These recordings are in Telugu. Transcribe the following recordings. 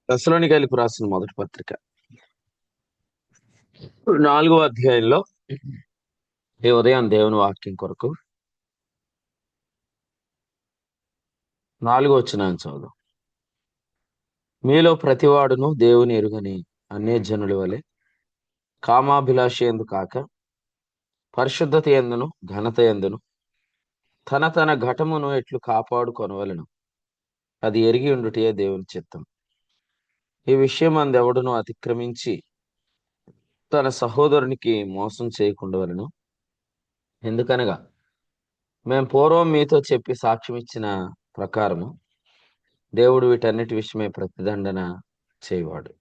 తెస్సలోనికైలకు రాసిన మొదటి పత్రిక 4వ అధ్యాయంలో ఈ ఉదయం దేవుని వాక్యం కొరకు 4వ వచనాన్ని చదువు. మీలో ప్రతివాడును దేవుని ఎరుగని అన్యజనుల వలె కామాభిలాష ఎందు కాక పరిశుద్ధత ఎందును ఘనత ఎందును తన తన ఘటమును ఎట్లు కాపాడుకొనవలెను. అది ఎరిగి ఉండుటే దేవుని చిత్తం. ఈ విషయం అందెవడును అతిక్రమించి తన సహోదరునికి మోసం చేయకుండవలెను. ఎందుకనగా మేము పూర్వం మీతో చెప్పి సాక్ష్యం ఇచ్చిన ప్రకారము దేవుడు వీటన్నిటి విషయమై ప్రతిదండన చేయవాడు.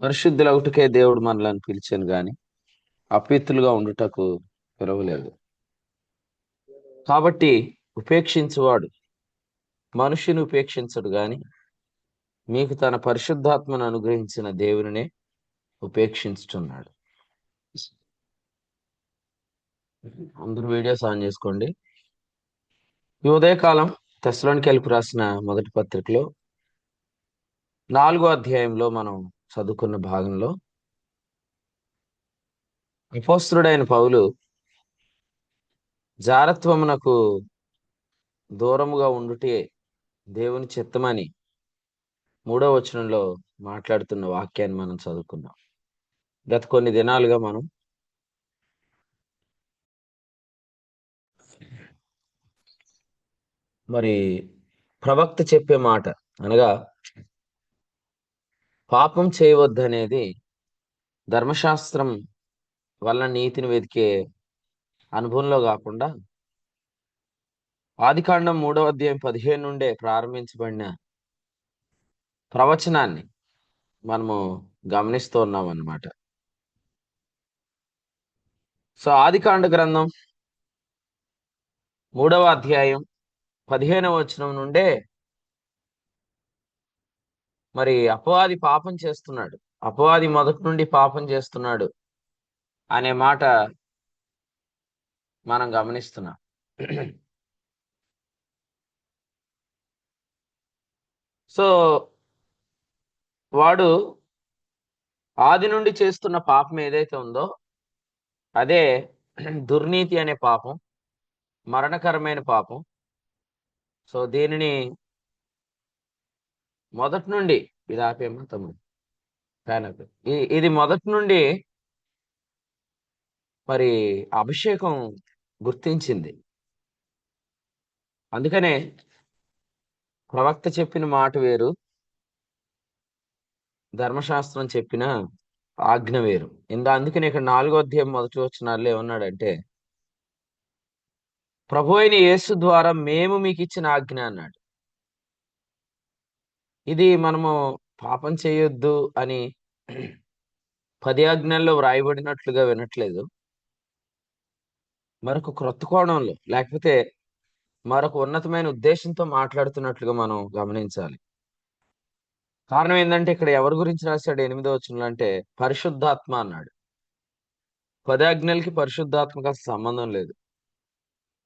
పరిశుద్ధులవుటకే దేవుడు మనలను పిలిచాను గాని అపవిత్రులుగా ఉండుటకు పిలవలేదు. కాబట్టి ఉపేక్షించువాడు మనుషుని ఉపేక్షించడు గాని మీకు తన పరిశుద్ధాత్మను అనుగ్రహించిన దేవునినే ఉపేక్షించుచున్నాడు. అందరూ వీడియోస్ ఆన్ చేసుకోండి. ఈ ఉదయకాలం తెస్సలోనికైలకు రాసిన మొదటి పత్రికలో 4వ అధ్యాయంలో మనం చదువుకున్న భాగంలో అపోస్తలుడైన పౌలు జారత్వమునకు దూరముగా ఉండుటే దేవుని చిత్తమని 3వ వచనంలో మాట్లాడుతున్న వాక్యాన్ని మనం చదువుకున్నాం. గత కొన్ని దినాలుగా మనం మరి ప్రవక్త చెప్పే మాట అనగా పాపం చేయవద్దనేది ధర్మశాస్త్రం వలన నీతిని వెతికే అనుభవంలో కాకుండా ఆదికాండం 3వ అధ్యాయం 15 నుండే ప్రారంభించబడిన ప్రవచనాన్ని మనము గమనిస్తూ ఉన్నాం అన్నమాట. సో ఆదికాండ గ్రంథం 3వ అధ్యాయం 15వ వచనం నుండే మరి అపవాది పాపం చేస్తున్నాడు, అపవాది మొదటి నుండి పాపం చేస్తున్నాడు అనే మాట మనం గమనిస్తున్నాం. సో వాడు ఆది నుండి చేస్తున్న పాపం ఏదైతే ఉందో అదే దుర్నీతి అనే పాపం, మరణకరమైన పాపం. సో దీనిని మొదటి నుండి ఇది ఆపేమా తమ్ముడు, ఫ్యాన్ ఆపే. ఇది మొదటి నుండి మరి అభిషేకం గుర్తించింది. అందుకనే ప్రవక్త చెప్పిన మాట వేరు, ధర్మశాస్త్రం చెప్పిన ఆజ్ఞ వేరు. అందుకని ఇక్కడ 4వ అధ్యాయం మొదటి వచనాల్లో ఏమన్నాడంటే ప్రభు అయిన యేసు ద్వారా మేము మీకు ఇచ్చిన ఆజ్ఞ అన్నాడు. ఇది మనము పాపం చేయొద్దు అని 10 ఆజ్ఞల్లో వ్రాయబడినట్లుగా వినట్లేదు. మరొక క్రొత్త కోణంలో లేకపోతే మరొక ఉన్నతమైన ఉద్దేశంతో మాట్లాడుతున్నట్లుగా మనం గమనించాలి. కారణం ఏంటంటే ఇక్కడ ఎవరి గురించి రాశాడు 8వ వచనంలో అంటే పరిశుద్ధాత్మ అన్నాడు. 10 ఆజ్ఞలకి పరిశుద్ధాత్మకు అసలు సంబంధం లేదు.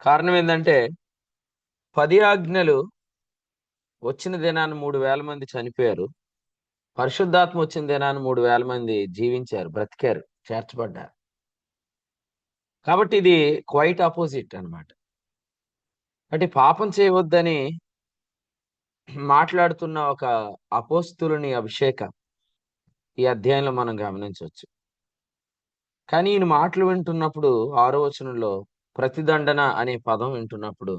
కారణం ఏంటంటే 10 ఆజ్ఞలు వచ్చిన దినాన 3,000 మంది చనిపోయారు. పరిశుద్ధాత్మ వచ్చిన దినాన 3,000 మంది జీవించారు, బ్రతికారు, చేర్చబడ్డారు. కాబట్టి ఇది క్వైట్ ఆపోజిట్ అన్నమాట. అంటే పాపం చేయవద్దని మాట్లాడుతున్న ఒక అపోస్తులుని అభిషేకం ఈ అధ్యాయంలో మనం గమనించవచ్చు. కానీ ఈయన మాటలు వింటున్నప్పుడు 6వ వచనంలో ప్రతిదండన అనే పదం వింటున్నప్పుడు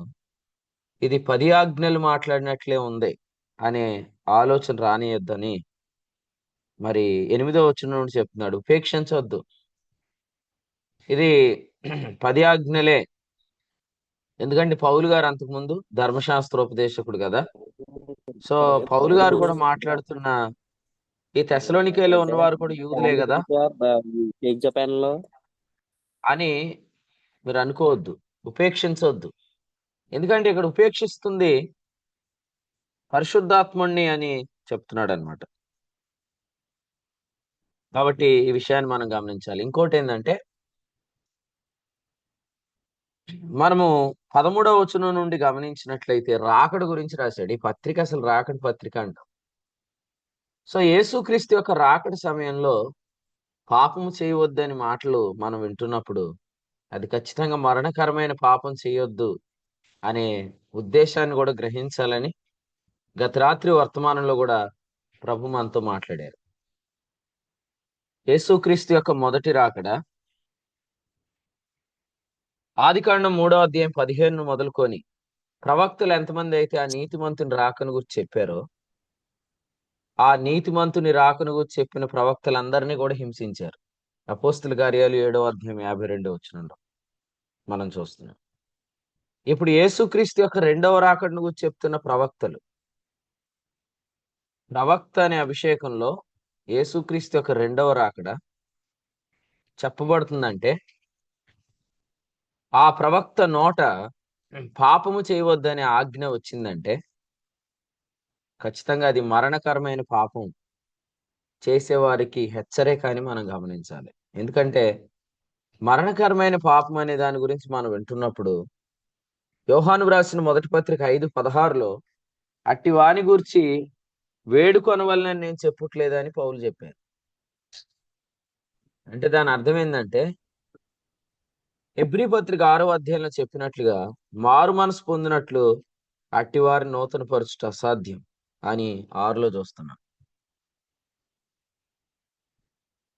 ఇది 10 ఆజ్ఞలు మాట్లాడినట్లే ఉంది అనే ఆలోచన రానియొద్దని మరి 8వ వచనం నుండి చెప్తున్నాడు. ఉపేక్షించవద్దు, ఇది 10 ఆజ్ఞలే. ఎందుకంటే పౌలు గారు అంతకుముందు ధర్మశాస్త్రోపదేశకుడు కదా. సో పౌలు గారు కూడా మాట్లాడుతున్న ఈ తెస్సలోనికైలో ఉన్నవారు కూడా యూదులే కదా జపాన్లో అని మీరు అనుకోవద్దు, ఉపేక్షించవద్దు. ఎందుకంటే ఇక్కడ ఉపేక్షిస్తుంది పరిశుద్ధాత్ముణ్ణి అని చెప్తున్నాడు అనమాట. కాబట్టి ఈ విషయాన్ని మనం గమనించాలి. ఇంకోటి ఏంటంటే మనము 13వ వచనం నుండి గమనించినట్లయితే రాకడ గురించి రాశాడు. ఈ పత్రిక అసలు రాకడ పత్రిక అంటాం. సో యేసుక్రీస్తు యొక్క రాకడ సమయంలో పాపము చేయవద్దని మాటలు మనం వింటున్నప్పుడు అది ఖచ్చితంగా మరణకరమైన పాపం చేయొద్దు అనే ఉద్దేశాన్ని కూడా గ్రహించాలని గత రాత్రి వర్తమానంలో కూడా ప్రభు మనతో మాట్లాడారు. యేసుక్రీస్తు యొక్క మొదటి రాకడ ఆదికాండం 3వ అధ్యాయం 15 మొదలుకొని ప్రవక్తలు ఎంతమంది అయితే ఆ నీతిమంతుని రాకను గురించి చెప్పారో ఆ నీతిమంతుని రాకను గురించి చెప్పిన ప్రవక్తలందరినీ కూడా హింసించారు. అపోస్తుల కార్యాలు 7వ అధ్యాయం 52వ వచనంలో మనం చూస్తున్నాం. ఇప్పుడు యేసుక్రీస్తు యొక్క రెండవ రాకడను గురించి చెప్తున్న ప్రవక్తలు, ప్రవక్త అనే అభిషేకంలో యేసుక్రీస్తు యొక్క రెండవ రాకడ చెప్పబడుతుందంటే ఆ ప్రవక్త నోట పాపము చేయవద్దనే ఆజ్ఞ వచ్చిందంటే ఖచ్చితంగా అది మరణకరమైన పాపం చేసేవారికి హెచ్చరిక అని మనం గమనించాలి. ఎందుకంటే మరణకరమైన పాపం అనే దాని గురించి మనం వింటున్నప్పుడు యోహాను వ్రాసిన మొదటి పత్రిక 5:16లో అట్టి వాని గూర్చి వేడుకొనవలనని నేను చెప్పట్లేదని పౌలు చెప్పారు. అంటే దాని అర్థం ఏంటంటే హెబ్రీ పత్రిక 6వ అధ్యాయంలో చెప్పినట్లుగా మారు మనసు పొందినట్లు అట్టివారిని నూతన పరచుట అసాధ్యం అని 6లో చూస్తున్నాం.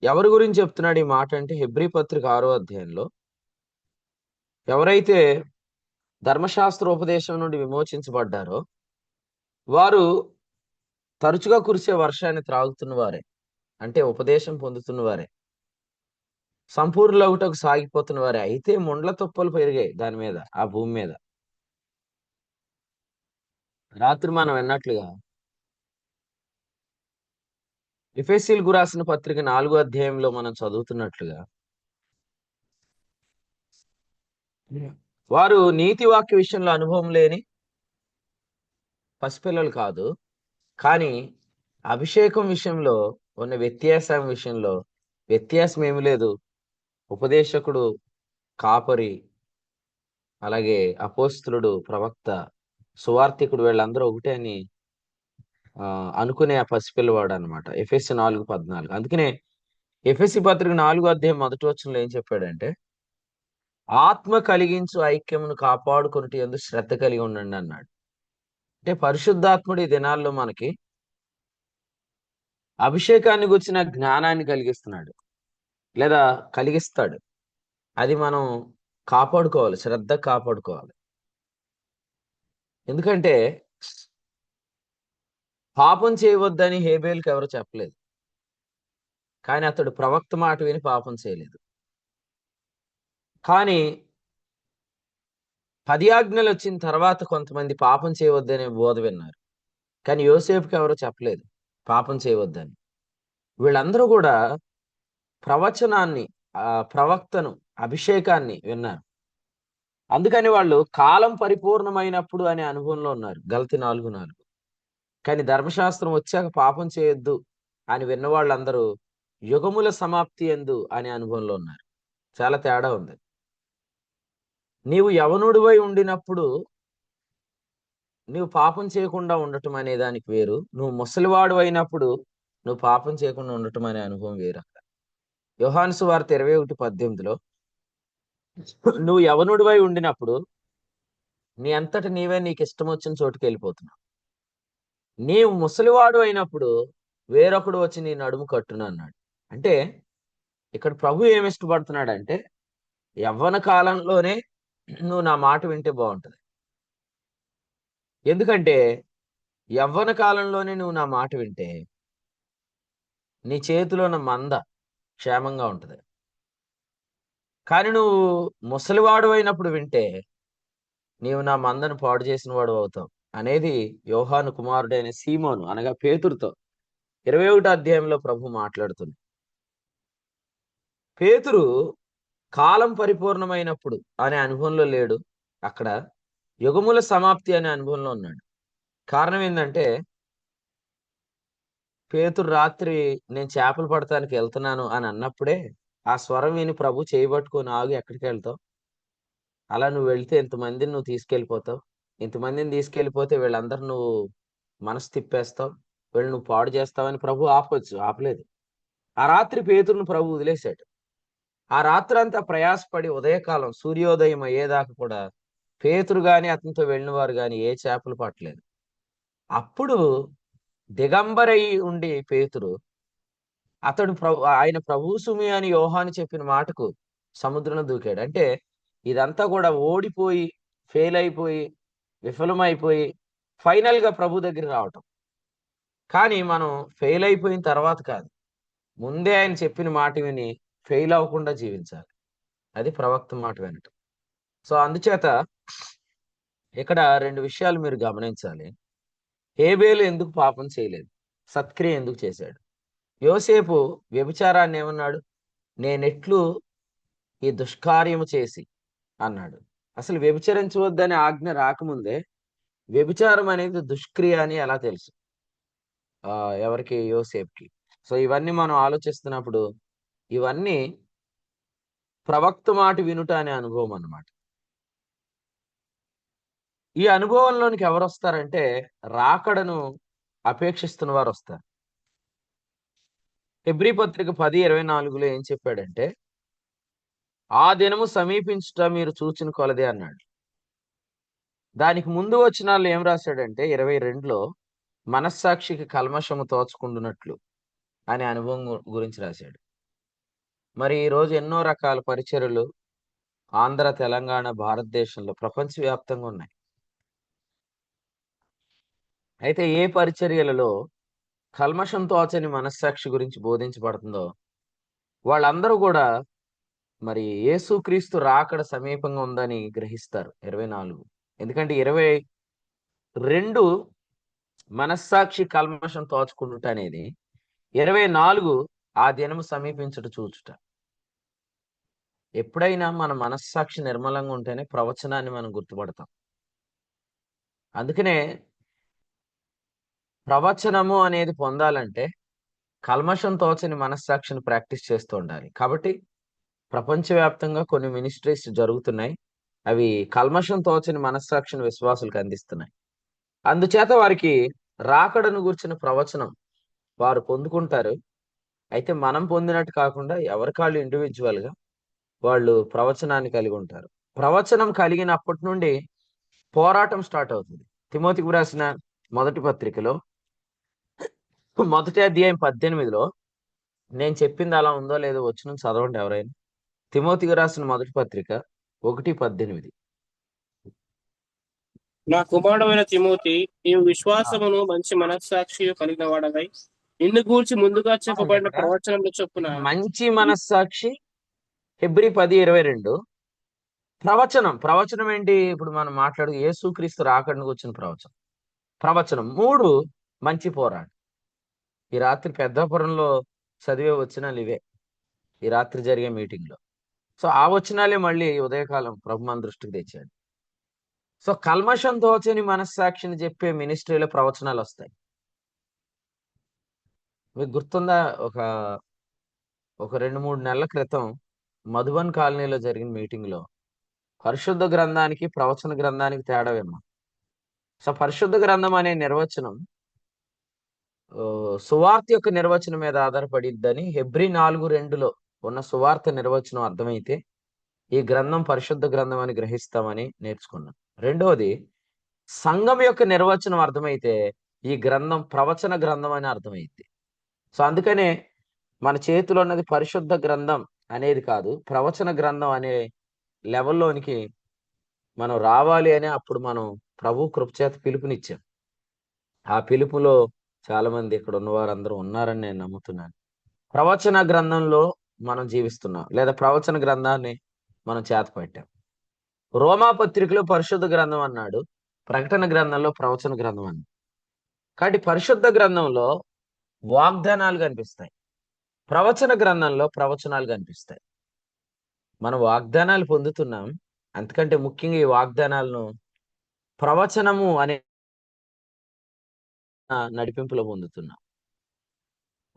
ఎవరి గురించి చెప్తున్నాడు ఈ మాట అంటే హెబ్రీ పత్రిక 6వ అధ్యాయంలో ఎవరైతే ధర్మశాస్త్ర ఉపదేశం నుండి విమోచించబడ్డారో వారు తరచుగా కురిసే వర్షాన్ని త్రాగుతున్న వారే, అంటే ఉపదేశం పొందుతున్న వారే, సంపూర్ణులగుటకు సాగిపోతున్న వారే. అయితే ముండ్ల తుప్పలు పెరిగాయి దాని మీద, ఆ భూమి మీద. రాత్రి మనం విన్నట్లుగా ఎఫెసీయులకు రాసిన పత్రిక 4వ అధ్యాయంలో మనం చదువుతున్నట్లుగా వారు నీతి వాక్య విషయంలో అనుభవం లేని పసిపిల్లలు కాదు, కానీ అభిషేకం విషయంలో ఉన్న వ్యత్యాసం ఏమి లేదు. ఉపదేశకుడు, కాపరి, అలాగే అపోస్తులుడు, ప్రవక్త, సువార్థికుడు వీళ్ళందరూ ఒకటే అని అనుకునే ఆ పసిపిల్లవాడు అనమాట. ఎఫెసీ 4:14. అందుకనే ఎఫెసీ పత్రిక 4వ అధ్యాయం మొదటి వచనంలో ఏం చెప్పాడంటే ఆత్మ కలిగించు ఐక్యమును కాపాడుకొనుట యందు శ్రద్ధ కలిగి ఉండండి అన్నాడు. అంటే పరిశుద్ధాత్ముడు ఈ దినాల్లో మనకి అభిషేకాన్ని గురించిన జ్ఞానాన్ని కలిగిస్తున్నాడు, లేదా కలిగిస్తాడు. అది మనం కాపాడుకోవాలి, శ్రద్ధ కాపాడుకోవాలి. ఎందుకంటే పాపం చేయవద్దని హేబేలుకి ఎవరు చెప్పలేదు, కానీ అతడు ప్రవక్త మాట విని పాపం చేయలేదు. కానీ 10 ఆజ్ఞలు వచ్చిన తర్వాత కొంతమంది పాపం చేయవద్దనే బోధ విన్నారు, కానీ యోసేపుకి ఎవరు చెప్పలేదు పాపం చేయవద్దని. వీళ్ళందరూ కూడా ప్రవచనాన్ని, ప్రవక్తను, అభిషేకాన్ని విన్నారు. అందుకని వాళ్ళు కాలం పరిపూర్ణమైనప్పుడు అనే అనుభవంలో ఉన్నారు, గలతీ 4:4. కానీ ధర్మశాస్త్రం వచ్చాక పాపం చేయొద్దు అని విన్న వాళ్ళందరూ యుగముల సమాప్తి యందు అనే అనుభవంలో ఉన్నారు. చాలా తేడా ఉంది. నీవు యవనుడివై ఉండినప్పుడు నువ్వు పాపం చేయకుండా ఉండటం అనే దానికి వేరు, నువ్వు ముసలివాడు అయినప్పుడు నువ్వు పాపం చేయకుండా ఉండటం అనే అనుభవం వేరు. అక్కడ యోహాను సువార్త 21:18లో నువ్వు యవనుడివై ఉండినప్పుడు నీ అంతట నీవే నీకు ఇష్టం వచ్చిన చోటుకి వెళ్ళిపోతున్నావు. నీవు ముసలివాడు అయినప్పుడు వేరొకడు వచ్చి నీ నడుము కట్టును అన్నాడు. అంటే ఇక్కడ ప్రభు ఏమి ఇష్టపడుతున్నాడంటే యవ్వన కాలంలోనే నువ్వు నా మాట వింటే బాగుంటది. ఎందుకంటే యవ్వన కాలంలోనే నువ్వు నా మాట వింటే నీ చేతిలో ఉన్న మంద క్షేమంగా ఉంటది. కానీ నువ్వు ముసలివాడు అయినప్పుడు వింటే నీవు నా మందను పాడు చేసిన వాడు అవుతావు అనేది యోహాను కుమారుడైన సీమోను అనగా పేతురుతో 21వ అధ్యాయంలో ప్రభు మాట్లాడుతుంది. పేతురు కాలం పరిపూర్ణమైనప్పుడు అనే అనుభవంలో లేడు, అక్కడ యుగముల సమాప్తి అనే అనుభవంలో ఉన్నాడు. కారణం ఏంటంటే పేతురు రాత్రి నేను చేపలు పడటానికి వెళ్తున్నాను అని అన్నప్పుడే ఆ స్వరం విని ప్రభు చేయబట్టుకొని ఆగి ఎక్కడికి వెళ్తావు, అలా నువ్వు వెళ్తే ఇంతమందిని నువ్వు తీసుకెళ్ళిపోతావు. ఇంతమందిని తీసుకెళ్ళిపోతే వీళ్ళందరూ నువ్వు మనసు తిప్పేస్తావు, వీళ్ళు నువ్వు పాడు చేస్తావని ప్రభు ఆపొచ్చు, ఆపలేదు. ఆ రాత్రి పేతురును ప్రభు వదిలేశాడు. ఆ రాత్రంతా ప్రయాసపడి ఉదయకాలం సూర్యోదయం అయ్యేదాకా కూడా పేతురు గాని అతనితో వెళ్ళిన వారు గాని ఏ చేపలు పట్టలేదు. అప్పుడు దిగంబరై ఉండి పేతురు, ఆయన ప్రభు సుమి అని యోహాను చెప్పిన మాటకు సముద్రంలో దూకాడు. అంటే ఇదంతా కూడా ఓడిపోయి, ఫెయిల్ అయిపోయి, విఫలమైపోయి ఫైనల్ గా ప్రభు దగ్గర రావటం. కానీ మనం ఫెయిల్ అయిపోయిన తర్వాత కాదు, ముందే ఆయన చెప్పిన మాట విని ఫెయిల్ అవ్వకుండా జీవించాలి. అది ప్రవక్త మాట వినటం. సో అందుచేత ఇక్కడ రెండు విషయాలు మీరు గమనించాలి. హేబేలు ఎందుకు పాపం చేయలేదు, సత్క్రియ ఎందుకు చేశాడు? యోసేపు వ్యభిచారాన్ని ఏమన్నాడు? నేనెట్లు ఈ దుష్కార్యము చేసి అన్నాడు. అసలు వ్యభిచరించవద్దని ఆజ్ఞ రాకముందే వ్యభిచారం అనేది దుష్క్రియ అని ఎలా తెలుసు ఎవరికి? యోసేపుకి. సో ఇవన్నీ మనం ఆలోచిస్తున్నప్పుడు ఇవన్నీ ప్రవక్త మాట వినుట అనే అనుభవం అన్నమాట. ఈ అనుభవంలోనికి ఎవరు వస్తారంటే రాకడను అపేక్షిస్తున్న వారు వస్తారు. హెబ్రీ పత్రిక 10:24లో ఏం చెప్పాడంటే, ఆ దినము సమీపించుట మీరు చూచిన కొలదే అన్నాడు. దానికి ముందు వచనాల్లో ఏం రాశాడంటే 22లో మనస్సాక్షికి కల్మషము తోచుకుంటున్నట్లు అనే అనుభవం గురించి రాశాడు. మరి ఈ రోజు ఎన్నో రకాల పరిచర్యలు ఆంధ్ర, తెలంగాణ, భారతదేశంలో ప్రపంచవ్యాప్తంగా ఉన్నాయి. అయితే ఏ పరిచర్యలలో కల్మషం తోచని మనస్సాక్షి గురించి బోధించబడుతుందో వాళ్ళందరూ కూడా మరి యేసుక్రీస్తు రాకడ సమీపంగా ఉందని గ్రహిస్తారు. 24 ఎందుకంటే 22 మనస్సాక్షి కల్మషం తోచుకుంటుట అనేది, 24 ఆ దినము సమీపించుట చూచుట. ఎప్పుడైనా మన మనస్సాక్షి నిర్మలంగా ఉంటేనే ప్రవచనాన్ని మనం గుర్తుపడతాం. అందుకనే ప్రవచనము అనేది పొందాలంటే కల్మషం తోచని మనస్సాక్షిని ప్రాక్టీస్ చేస్తూ ఉండాలి. కాబట్టి ప్రపంచవ్యాప్తంగా కొన్ని మినిస్ట్రీస్ జరుగుతున్నాయి. అవి కల్మషం తోచని మనస్సాక్షిని విశ్వాసులకు అందిస్తున్నాయి. అందుచేత వారికి రాకడను గురించిన ప్రవచనం వారు పొందుకుంటారు. అయితే మనం పొందినట్టు కాకుండా ఎవరికాళ్ళు ఇండివిజువల్ గా వాళ్ళు ప్రవచనాన్ని కలిగి ఉంటారు. ప్రవచనం కలిగినప్పటి నుండి పోరాటం స్టార్ట్ అవుతుంది. తిమోతికి రాసిన మొదటి పత్రికలో మొదటి అధ్యాయం 18లో నేను చెప్పింది అలా ఉందో లేదో వచ్చిన చదవండి ఎవరైనా. తిమోతికి రాసిన మొదటి పత్రిక 1:18. నా కుమారుడైన తిమోతి, నీవు విశ్వాసమును మంచి మనస్సాక్షి కలిగిన వాడవై నిన్ను గూర్చి ముందుగా చెప్పబడిన ప్రవచనముల చొప్పున మంచి మనస్సాక్షి. హెబ్రీ 10:22. ప్రవచనం ఏంటి? ఇప్పుడు మనం మాట్లాడు యేసుక్రీస్తు రాకడను వచ్చిన ప్రవచనం 3 మంచి పోరాటం. ఈ రాత్రి పెద్దాపురంలో చదివే వచనాలు ఇవే, ఈ రాత్రి జరిగే మీటింగ్ లో. సో ఆ వచనాలే మళ్ళీ ఉదయకాలం ప్రభు మన దృష్టికి తెచ్చాడు. సో కల్మషం తోచని మనస్సాక్షిని చెప్పే మినిస్ట్రీలో ప్రవచనాలు వస్తాయి. మీకు గుర్తుందా, ఒక 2-3 నెలల క్రితం మధుబన్ కాలనీలో జరిగిన మీటింగ్ లో పరిశుద్ధ గ్రంథానికి ప్రవచన గ్రంథానికి తేడా విన్నాం. సో పరిశుద్ధ గ్రంథం అనే నిర్వచనం సువార్త యొక్క నిర్వచనం మీద ఆధారపడిద్దని హెబ్రీ 4:2లో ఉన్న సువార్త నిర్వచనం అర్థమైతే ఈ గ్రంథం పరిశుద్ధ గ్రంథం అని గ్రహిస్తామని నేర్చుకున్నాం. రెండవది, సంఘం యొక్క నిర్వచనం అర్థమైతే ఈ గ్రంథం ప్రవచన గ్రంథం అని అర్థమైంది. సో అందుకనే మన చేతిలో ఉన్నది పరిశుద్ధ గ్రంథం అనేది కాదు, ప్రవచన గ్రంథం అనే లెవెల్లోనికి మనం రావాలి అని అప్పుడు మనం ప్రభు కృపచేత పిలుపునిచ్చాం. ఆ పిలుపులో చాలా మంది ఇక్కడ ఉన్న వారందరూ ఉన్నారని నేను నమ్ముతున్నాను. ప్రవచన గ్రంథంలో మనం జీవిస్తున్నాం, లేదా ప్రవచన గ్రంథాన్ని మనం చేతపట్టాం. రోమా పత్రికలో పరిశుద్ధ గ్రంథం అన్నాడు, ప్రకటన గ్రంథంలో ప్రవచన గ్రంథం అన్నాడు. కాబట్టి పరిశుద్ధ గ్రంథంలో వాగ్దానాలు కనిపిస్తాయి, ప్రవచన గ్రంథంలో ప్రవచనాలు కనిపిస్తాయి. మనం వాగ్దానాలు పొందుతున్నాం, అంతకంటే ముఖ్యంగా ఈ వాగ్దానాలను ప్రవచనము అనే నడిపింపులో పొందుతున్నాం.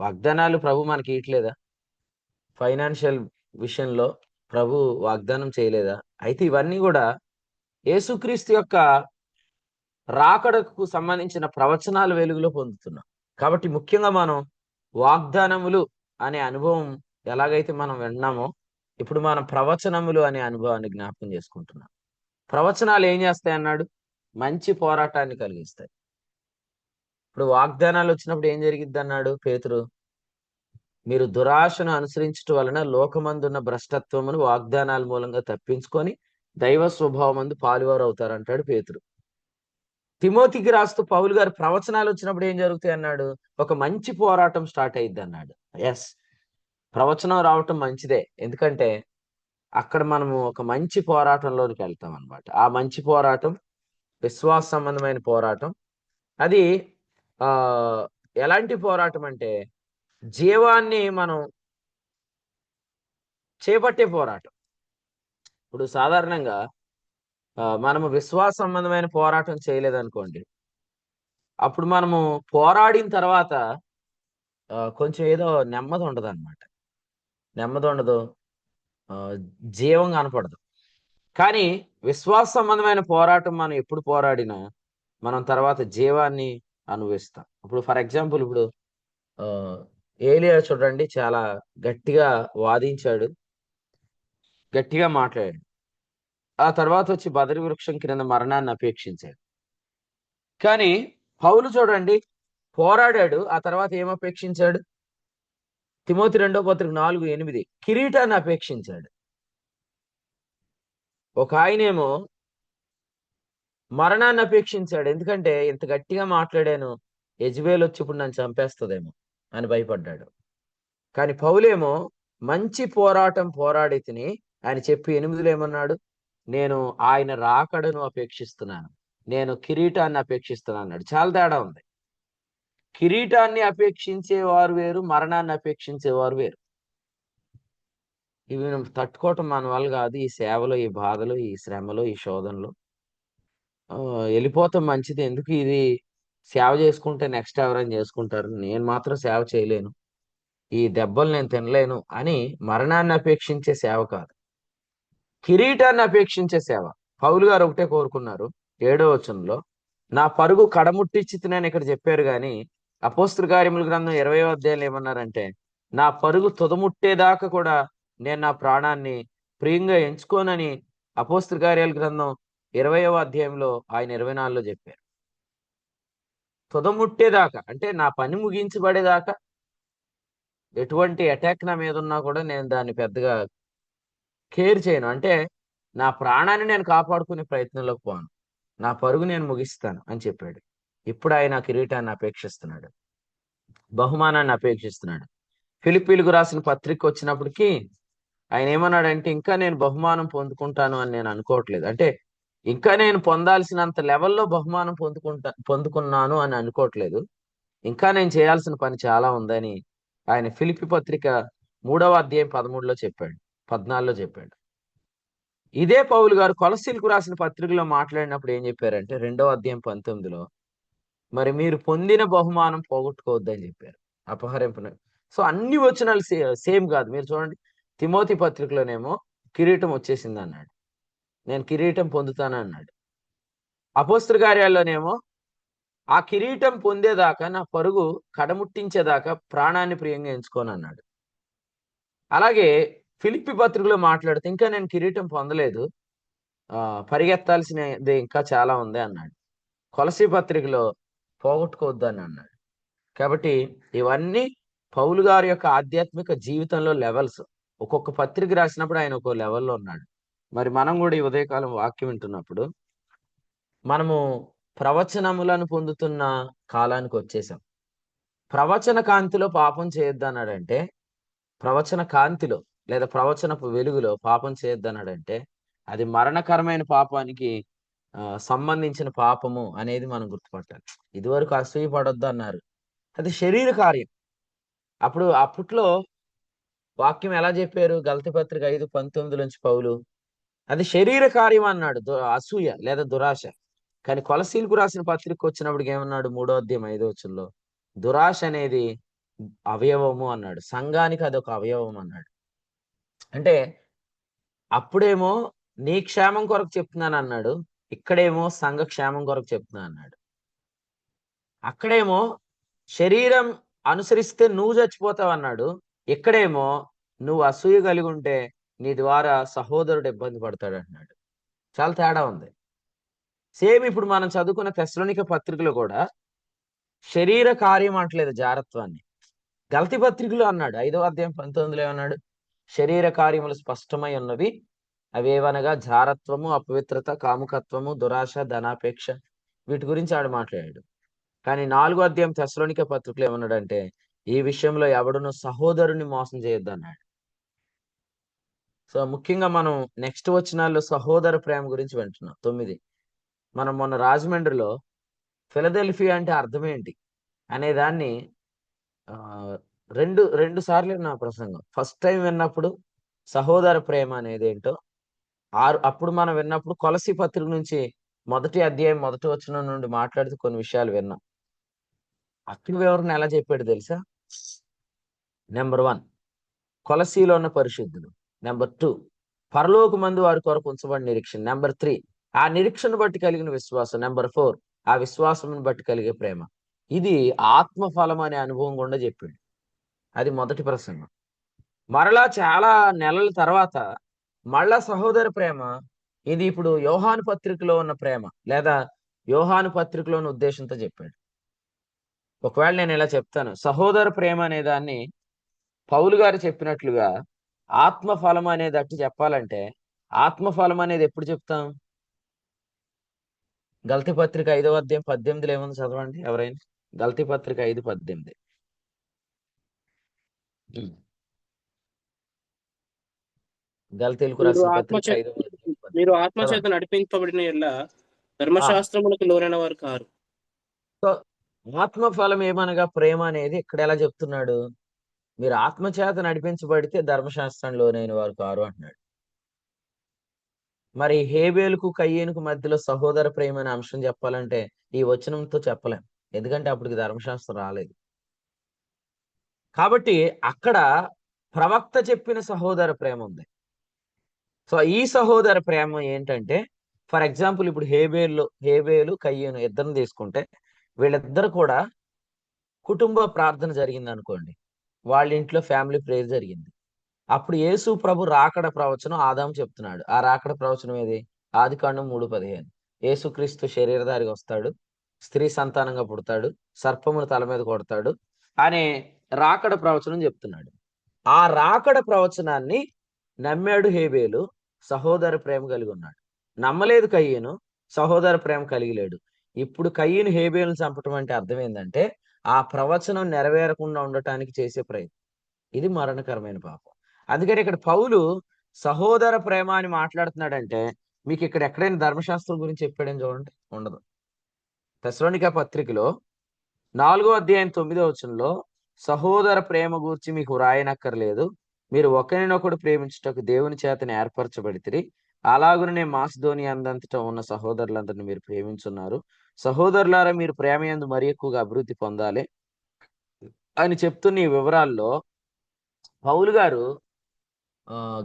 వాగ్దానాలు ప్రభు మనకి ఇట్లేదా? ఫైనాన్షియల్ విషయంలో ప్రభు వాగ్దానం చేయలేదా? అయితే ఇవన్నీ కూడా యేసుక్రీస్తు యొక్క రాకడకు సంబంధించిన ప్రవచనాల వెలుగులో పొందుతున్నాం. కాబట్టి ముఖ్యంగా మనం వాగ్దానములు అనే అనుభవం ఎలాగైతే మనం విన్నామో, ఇప్పుడు మనం ప్రవచనములు అనే అనుభవాన్ని జ్ఞాపకం చేసుకుంటున్నాం. ప్రవచనాలు ఏం చేస్తాయి అన్నాడు? మంచి పోరాటాన్ని కలిగిస్తాయి. ఇప్పుడు వాగ్దానాలు వచ్చినప్పుడు ఏం జరిగిద్ది అన్నాడు పేతురు? మీరు దురాశను అనుసరించటం వలన లోకమందున్న భ్రష్టత్వమును వాగ్దానాల మూలంగా తప్పించుకొని దైవ స్వభావమందు పాలువారు అవుతారంటాడు పేతురు. తిమోతికి రాస్తూ పౌలు గారు ప్రవచనాలు వచ్చినప్పుడు ఏం జరుగుతాయి అన్నాడు? ఒక మంచి పోరాటం స్టార్ట్ అయ్యిద్ది అన్నాడు. ఎస్, ప్రవచనం రావటం మంచిదే. ఎందుకంటే అక్కడ మనము ఒక మంచి పోరాటంలోనికి వెళ్తాం అన్నమాట. ఆ మంచి పోరాటం విశ్వాస సంబంధమైన పోరాటం. అది ఆ ఎలాంటి పోరాటం అంటే జీవాన్ని మనం చేపట్టే పోరాటం. ఇప్పుడు సాధారణంగా మనము విశ్వాస సంబంధమైన పోరాటం చేయలేదనుకోండి, అప్పుడు మనము పోరాడిన తర్వాత కొంచెం ఏదో నెమ్మది ఉండదు అనమాట. నెమ్మది ఉండదు, జీవం కనపడదు. కానీ విశ్వాస సంబంధమైన పోరాటం మనం ఎప్పుడు పోరాడినా మనం తర్వాత జీవాన్ని అనుభవిస్తాం. ఇప్పుడు ఫర్ ఎగ్జాంపుల్ ఇప్పుడు ఆ ఏలియా చూడండి, చాలా గట్టిగా వాదించాడు, గట్టిగా మాట్లాడాడు. ఆ తర్వాత వచ్చి బదరి వృక్షం కింద మరణాన్ని అపేక్షించాడు. కానీ పౌలు చూడండి, పోరాడాడు, ఆ తర్వాత ఏం అపేక్షించాడు? తిమోతి 2 4:8 కిరీటాన్ని అపేక్షించాడు. ఒక ఆయనేమో మరణాన్ని అపేక్షించాడు. ఎందుకంటే ఇంత గట్టిగా మాట్లాడాను, యెజబెల్ వచ్చి ఇప్పుడు నన్ను చంపేస్తుందేమో అని భయపడ్డాడు. కానీ పౌలేమో మంచి పోరాటం పోరాడి తిని ఆయన చెప్పి 8లో ఏమన్నాడు? నేను ఆయన రాకడను అపేక్షిస్తున్నాను, నేను కిరీటాన్ని అపేక్షిస్తున్నాను అన్నాడు. చాలా తేడా ఉంది. కిరీటాన్ని అపేక్షించేవారు వేరు, మరణాన్ని అపేక్షించేవారు వేరు. ఇవి తట్టుకోవటం మన వల్ల కాదు. ఈ సేవలో, ఈ బాధలో, ఈ శ్రమలో, ఈ శోధనలో వెళ్ళిపోతాం మంచిది. ఎందుకు ఇది సేవ చేసుకుంటే నెక్స్ట్ ఎవరైనా చేసుకుంటారు, నేను మాత్రం సేవ చేయలేను, ఈ దెబ్బలు నేను తినలేను అని మరణాన్ని అపేక్షించే సేవ కాదు, కిరీటాన్ని అపేక్షించే సేవ. పౌలు గారు ఒకటే కోరుకున్నారు 7వ వచనంలో, నా పరుగు కడముట్టించితినని ఇక్కడ చెప్పారు. కానీ అపోస్తల కార్యముల గ్రంథం 20వ అధ్యాయంలో ఏమన్నారంటే, నా పరుగు తుదముట్టేదాకా కూడా నేను నా ప్రాణాన్ని ప్రియంగా ఎంచుకోనని అపోస్తల కార్యాల గ్రంథం 20వ అధ్యాయంలో ఆయన 24లో చెప్పారు. తుదముట్టేదాకా అంటే నా పని ముగించబడేదాకా ఎటువంటి అటాక్ నా మీద ఉన్నా కూడా నేను దాన్ని పెద్దగా కేర్ చేయను. అంటే నా ప్రాణాన్ని నేను కాపాడుకునే ప్రయత్నంలోకి పోను, నా పరుగు నేను ముగిస్తాను అని చెప్పాడు. ఇప్పుడు ఆయన కిరీటాన్ని అపేక్షిస్తున్నాడు, బహుమానాన్ని అపేక్షిస్తున్నాడు. ఫిలిప్పీలకు రాసిన పత్రిక వచ్చినప్పటికీ ఆయన ఏమన్నాడంటే, ఇంకా నేను బహుమానం పొందుకుంటాను అని నేను అనుకోవట్లేదు. అంటే ఇంకా నేను పొందాల్సినంత లెవెల్లో బహుమానం పొందుకున్నాను అని అనుకోవట్లేదు, ఇంకా నేను చేయాల్సిన పని చాలా ఉందని ఆయన ఫిలిప్పి పత్రిక 3వ అధ్యాయం 13లో చెప్పాడు, 14లో చెప్పాడు. ఇదే పౌలు గారు కొలస్సీలకు రాసిన పత్రికలో మాట్లాడినప్పుడు ఏం చెప్పారంటే 2వ అధ్యాయం 19లో, మరి మీరు పొందిన బహుమానం పోగొట్టుకోవద్దని చెప్పారు, అపహరింపను. సో అన్ని వచనాలు సేమ్ కాదు. మీరు చూడండి, తిమోతి పత్రికలోనేమో కిరీటం వచ్చేసింది అన్నాడు, నేను కిరీటం పొందుతాను అన్నాడు. అపోస్తల కార్యాల్లోనేమో ఆ కిరీటం పొందేదాకా నా పరుగు కడముట్టించేదాకా ప్రాణాన్ని ప్రియంగా ఎంచుకోను అన్నాడు. అలాగే ఫిలిప్పి పత్రికలో మాట్లాడితే ఇంకా నేను కిరీటం పొందలేదు, పరిగెత్తాల్సినది ఇంకా చాలా ఉంది అన్నాడు. కొలసీ పత్రికలో పోగొట్టుకోవద్దు అని అన్నాడు. కాబట్టి ఇవన్నీ పౌలు గారి యొక్క ఆధ్యాత్మిక జీవితంలో లెవెల్స్. ఒక్కొక్క పత్రిక రాసినప్పుడు ఆయన ఒక్కో లెవెల్లో ఉన్నాడు. మరి మనం కూడా ఈ ఉదయకాలం వాక్యం వింటున్నప్పుడు మనము ప్రవచనములను పొందుతున్న కాలానికి వచ్చేసాం. ప్రవచన కాంతిలో పాపం చేయొద్దు అన్నాడంటే, ప్రవచన కాంతిలో లేదా ప్రవచనపు వెలుగులో పాపం చేయొద్దు అన్నాడంటే అది మరణకరమైన పాపానికి సంబంధించిన పాపము అనేది మనం గుర్తుపట్టాలి. ఇదివరకు అసూయ పడొద్దు అన్నారు, అది శరీర కార్యం. అప్పట్లో వాక్యం ఎలా చెప్పారు? గలతీ పత్రిక 5:19 నుంచి పౌలు అది శరీర కార్యం అన్నాడు, అసూయ లేదా దురాశ. కానీ కొలసీలకు రాసిన పత్రిక వచ్చినప్పటికి ఏమన్నాడు? 3వ అధ్యాయం 5వ వచనంలో దురాశ అనేది అవయవము అన్నాడు, సంఘానికి అదొక అవయవం అన్నాడు. అంటే అప్పుడేమో నీ క్షేమం కొరకు చెప్తున్నాను అన్నాడు. ఇక్కడేమో సంఘ క్షేమం కొరకు చెప్తున్నా అన్నాడు. అక్కడేమో శరీరం అనుసరిస్తే నువ్వు చచ్చిపోతావు అన్నాడు. ఇక్కడేమో నువ్వు అసూయ కలిగి ఉంటే నీ ద్వారా సహోదరుడు ఇబ్బంది పడతాడు అన్నాడు. చాలా తేడా ఉంది. సేమ్ ఇప్పుడు మనం చదువుకున్న తెస్సలోనిక పత్రికలో కూడా శరీర కార్యం అంటలేదు జారత్వాన్ని. గలతీ పత్రికలో అన్నాడు 5వ అధ్యాయం 19లో ఏమన్నాడు? శరీర కార్యములు స్పష్టమై ఉన్నవి, అవేవనగా జారత్వము, అపవిత్రత, కాముకత్వము, దురాశ, ధనాపేక్ష, వీటి గురించి ఆడు మాట్లాడాడు. కానీ 4వ అధ్యాయం తెస్సలోనిక పత్రికలో ఏమన్నాడంటే ఈ విషయంలో ఎవడును సహోదరుని మోసం చేయొద్దు అన్నాడు. సో ముఖ్యంగా మనం నెక్స్ట్ వచనాల్లో సహోదర ప్రేమ గురించి వింటున్నాం. 9 మనం మొన్న రాజమండ్రిలో ఫిలదెల్ఫియా అంటే అర్థం ఏంటి అనే దాన్ని ఆ, రెండు సార్లు నా ప్రసంగం. ఫస్ట్ టైం విన్నప్పుడు సహోదర ప్రేమ అనేది ఏంటో అప్పుడు మనం విన్నప్పుడు కొలసి పత్రిక నుంచి మొదటి అధ్యాయం మొదటి వచనం నుండి మాట్లాడుతూ కొన్ని విషయాలు విన్నాం. అక్కడ వివరణ ఎలా చెప్పాడు తెలుసా? నెంబర్ 1 కొలసీలో ఉన్న పరిశుద్ధులు. నెంబర్ 2 పరలోకమందు వారి కొరకు ఉంచబడిన నిరీక్షణ. నెంబర్ 3 ఆ నిరీక్షణ బట్టి కలిగిన విశ్వాసం. నెంబర్ 4 ఆ విశ్వాసం బట్టి కలిగే ప్రేమ. ఇది ఆత్మఫలం అనే అనుభవం గుండా చెప్పాడు. అది మొదటి ప్రసంగం. మరలా చాలా నెలల తర్వాత మళ్ళా సహోదర ప్రేమ, ఇది ఇప్పుడు యోహాను పత్రికలో ఉన్న ప్రేమ లేదా యోహాను పత్రికలోని ఉద్దేశంతో చెప్పాడు. ఒకవేళ నేను ఇలా చెప్తాను, సహోదర ప్రేమ అనే దాన్ని పౌలు గారు చెప్పినట్లుగా ఆత్మఫలం అనేది అట్టు చెప్పాలంటే ఆత్మఫలం అనేది ఎప్పుడు చెప్తాం? గలతీ పత్రిక 5వ అధ్యాయం 18లో ఏముంది చదవండి ఎవరైనా. గలతీ పత్రిక 5:18. గలతీలకు మీరు రాసిన ఆత్మ పత్రిక చే 5వ అధ్యాయం 18. మీరు ఆత్మ చేత చదవండి. నడిపింపబడిన ఎల్లా ఆ, ధర్మశాస్త్రములకు లోనైన వారు కారు. సో ఆత్మఫలం ఏమనగా ప్రేమ అనేది ఇక్కడ ఎలా చెప్తున్నాడు? మీరు ఆత్మచేత నడిపించబడితే ధర్మశాస్త్రంలోనైన వారు కారు అంటున్నాడు. మరి హేబేలుకు కయ్యేనుకు మధ్యలో సహోదర ప్రేమ అనే అంశం చెప్పాలంటే ఈ వచనంతో చెప్పలేం, ఎందుకంటే అప్పటికి ధర్మశాస్త్రం రాలేదు. కాబట్టి అక్కడ ప్రవక్త చెప్పిన సహోదర ప్రేమ ఉంది. సో ఈ సహోదర ప్రేమ ఏంటంటే, ఫర్ ఎగ్జాంపుల్ ఇప్పుడు హేబేలు కయ్యేను ఇద్దరిని తీసుకుంటే వీళ్ళిద్దరు కూడా కుటుంబ ప్రార్థన జరిగింది అనుకోండి. వాళ్ళ ఇంట్లో ఫ్యామిలీ ప్రేయర్ జరిగింది. అప్పుడు యేసు ప్రభు రాకడ ప్రవచనం ఆదాము చెప్తున్నాడు. ఆ రాకడ ప్రవచనం ఏది? ఆదికాండం 3:15. యేసుక్రీస్తు శరీరధారిగా వస్తాడు, స్త్రీ సంతానంగా పుడతాడు, సర్పమును తల మీద కొడతాడు అనే రాకడ ప్రవచనం చెప్తున్నాడు. ఆ రాకడ ప్రవచనాన్ని నమ్మాడు హేబేలు, సహోదర ప్రేమ కలిగి ఉన్నాడు. నమ్మలేదు కయ్యేను, సహోదర ప్రేమ కలిగి లేడు. ఇప్పుడు కయ్యేను హేబేలును చంపటం అంటే అర్థం ఏంటంటే ఆ ప్రవచనం నెరవేరకుండా ఉండటానికి చేసే ప్రయత్నం. ఇది మరణకరమైన పాపం. అందుకని ఇక్కడ పౌలు సహోదర ప్రేమ అని మాట్లాడుతున్నాడంటే మీకు ఇక్కడ ఎక్కడైనా ధర్మశాస్త్రం గురించి చెప్పాడని చూడండి, ఉండదు. తెస్సలోనిక పత్రికలో 4వ అధ్యాయం 9వ వచనంలో సహోదర ప్రేమ గురించి మీకు వ్రాయనక్కర్లేదు, మీరు ఒకరినొకడు ప్రేమించుటకు దేవుని చేతని ఏర్పరచబడితిరి, అలాగునే మాసిదోనియా అందంతటా ఉన్న సహోదరులందరినీ మీరు ప్రేమించున్నారు, సహోదరులారా మీరు ప్రేమ యందు మరి ఎక్కువగా అభివృద్ధి పొందాలి అని చెప్తున్న ఈ వివరాల్లో పౌలు గారు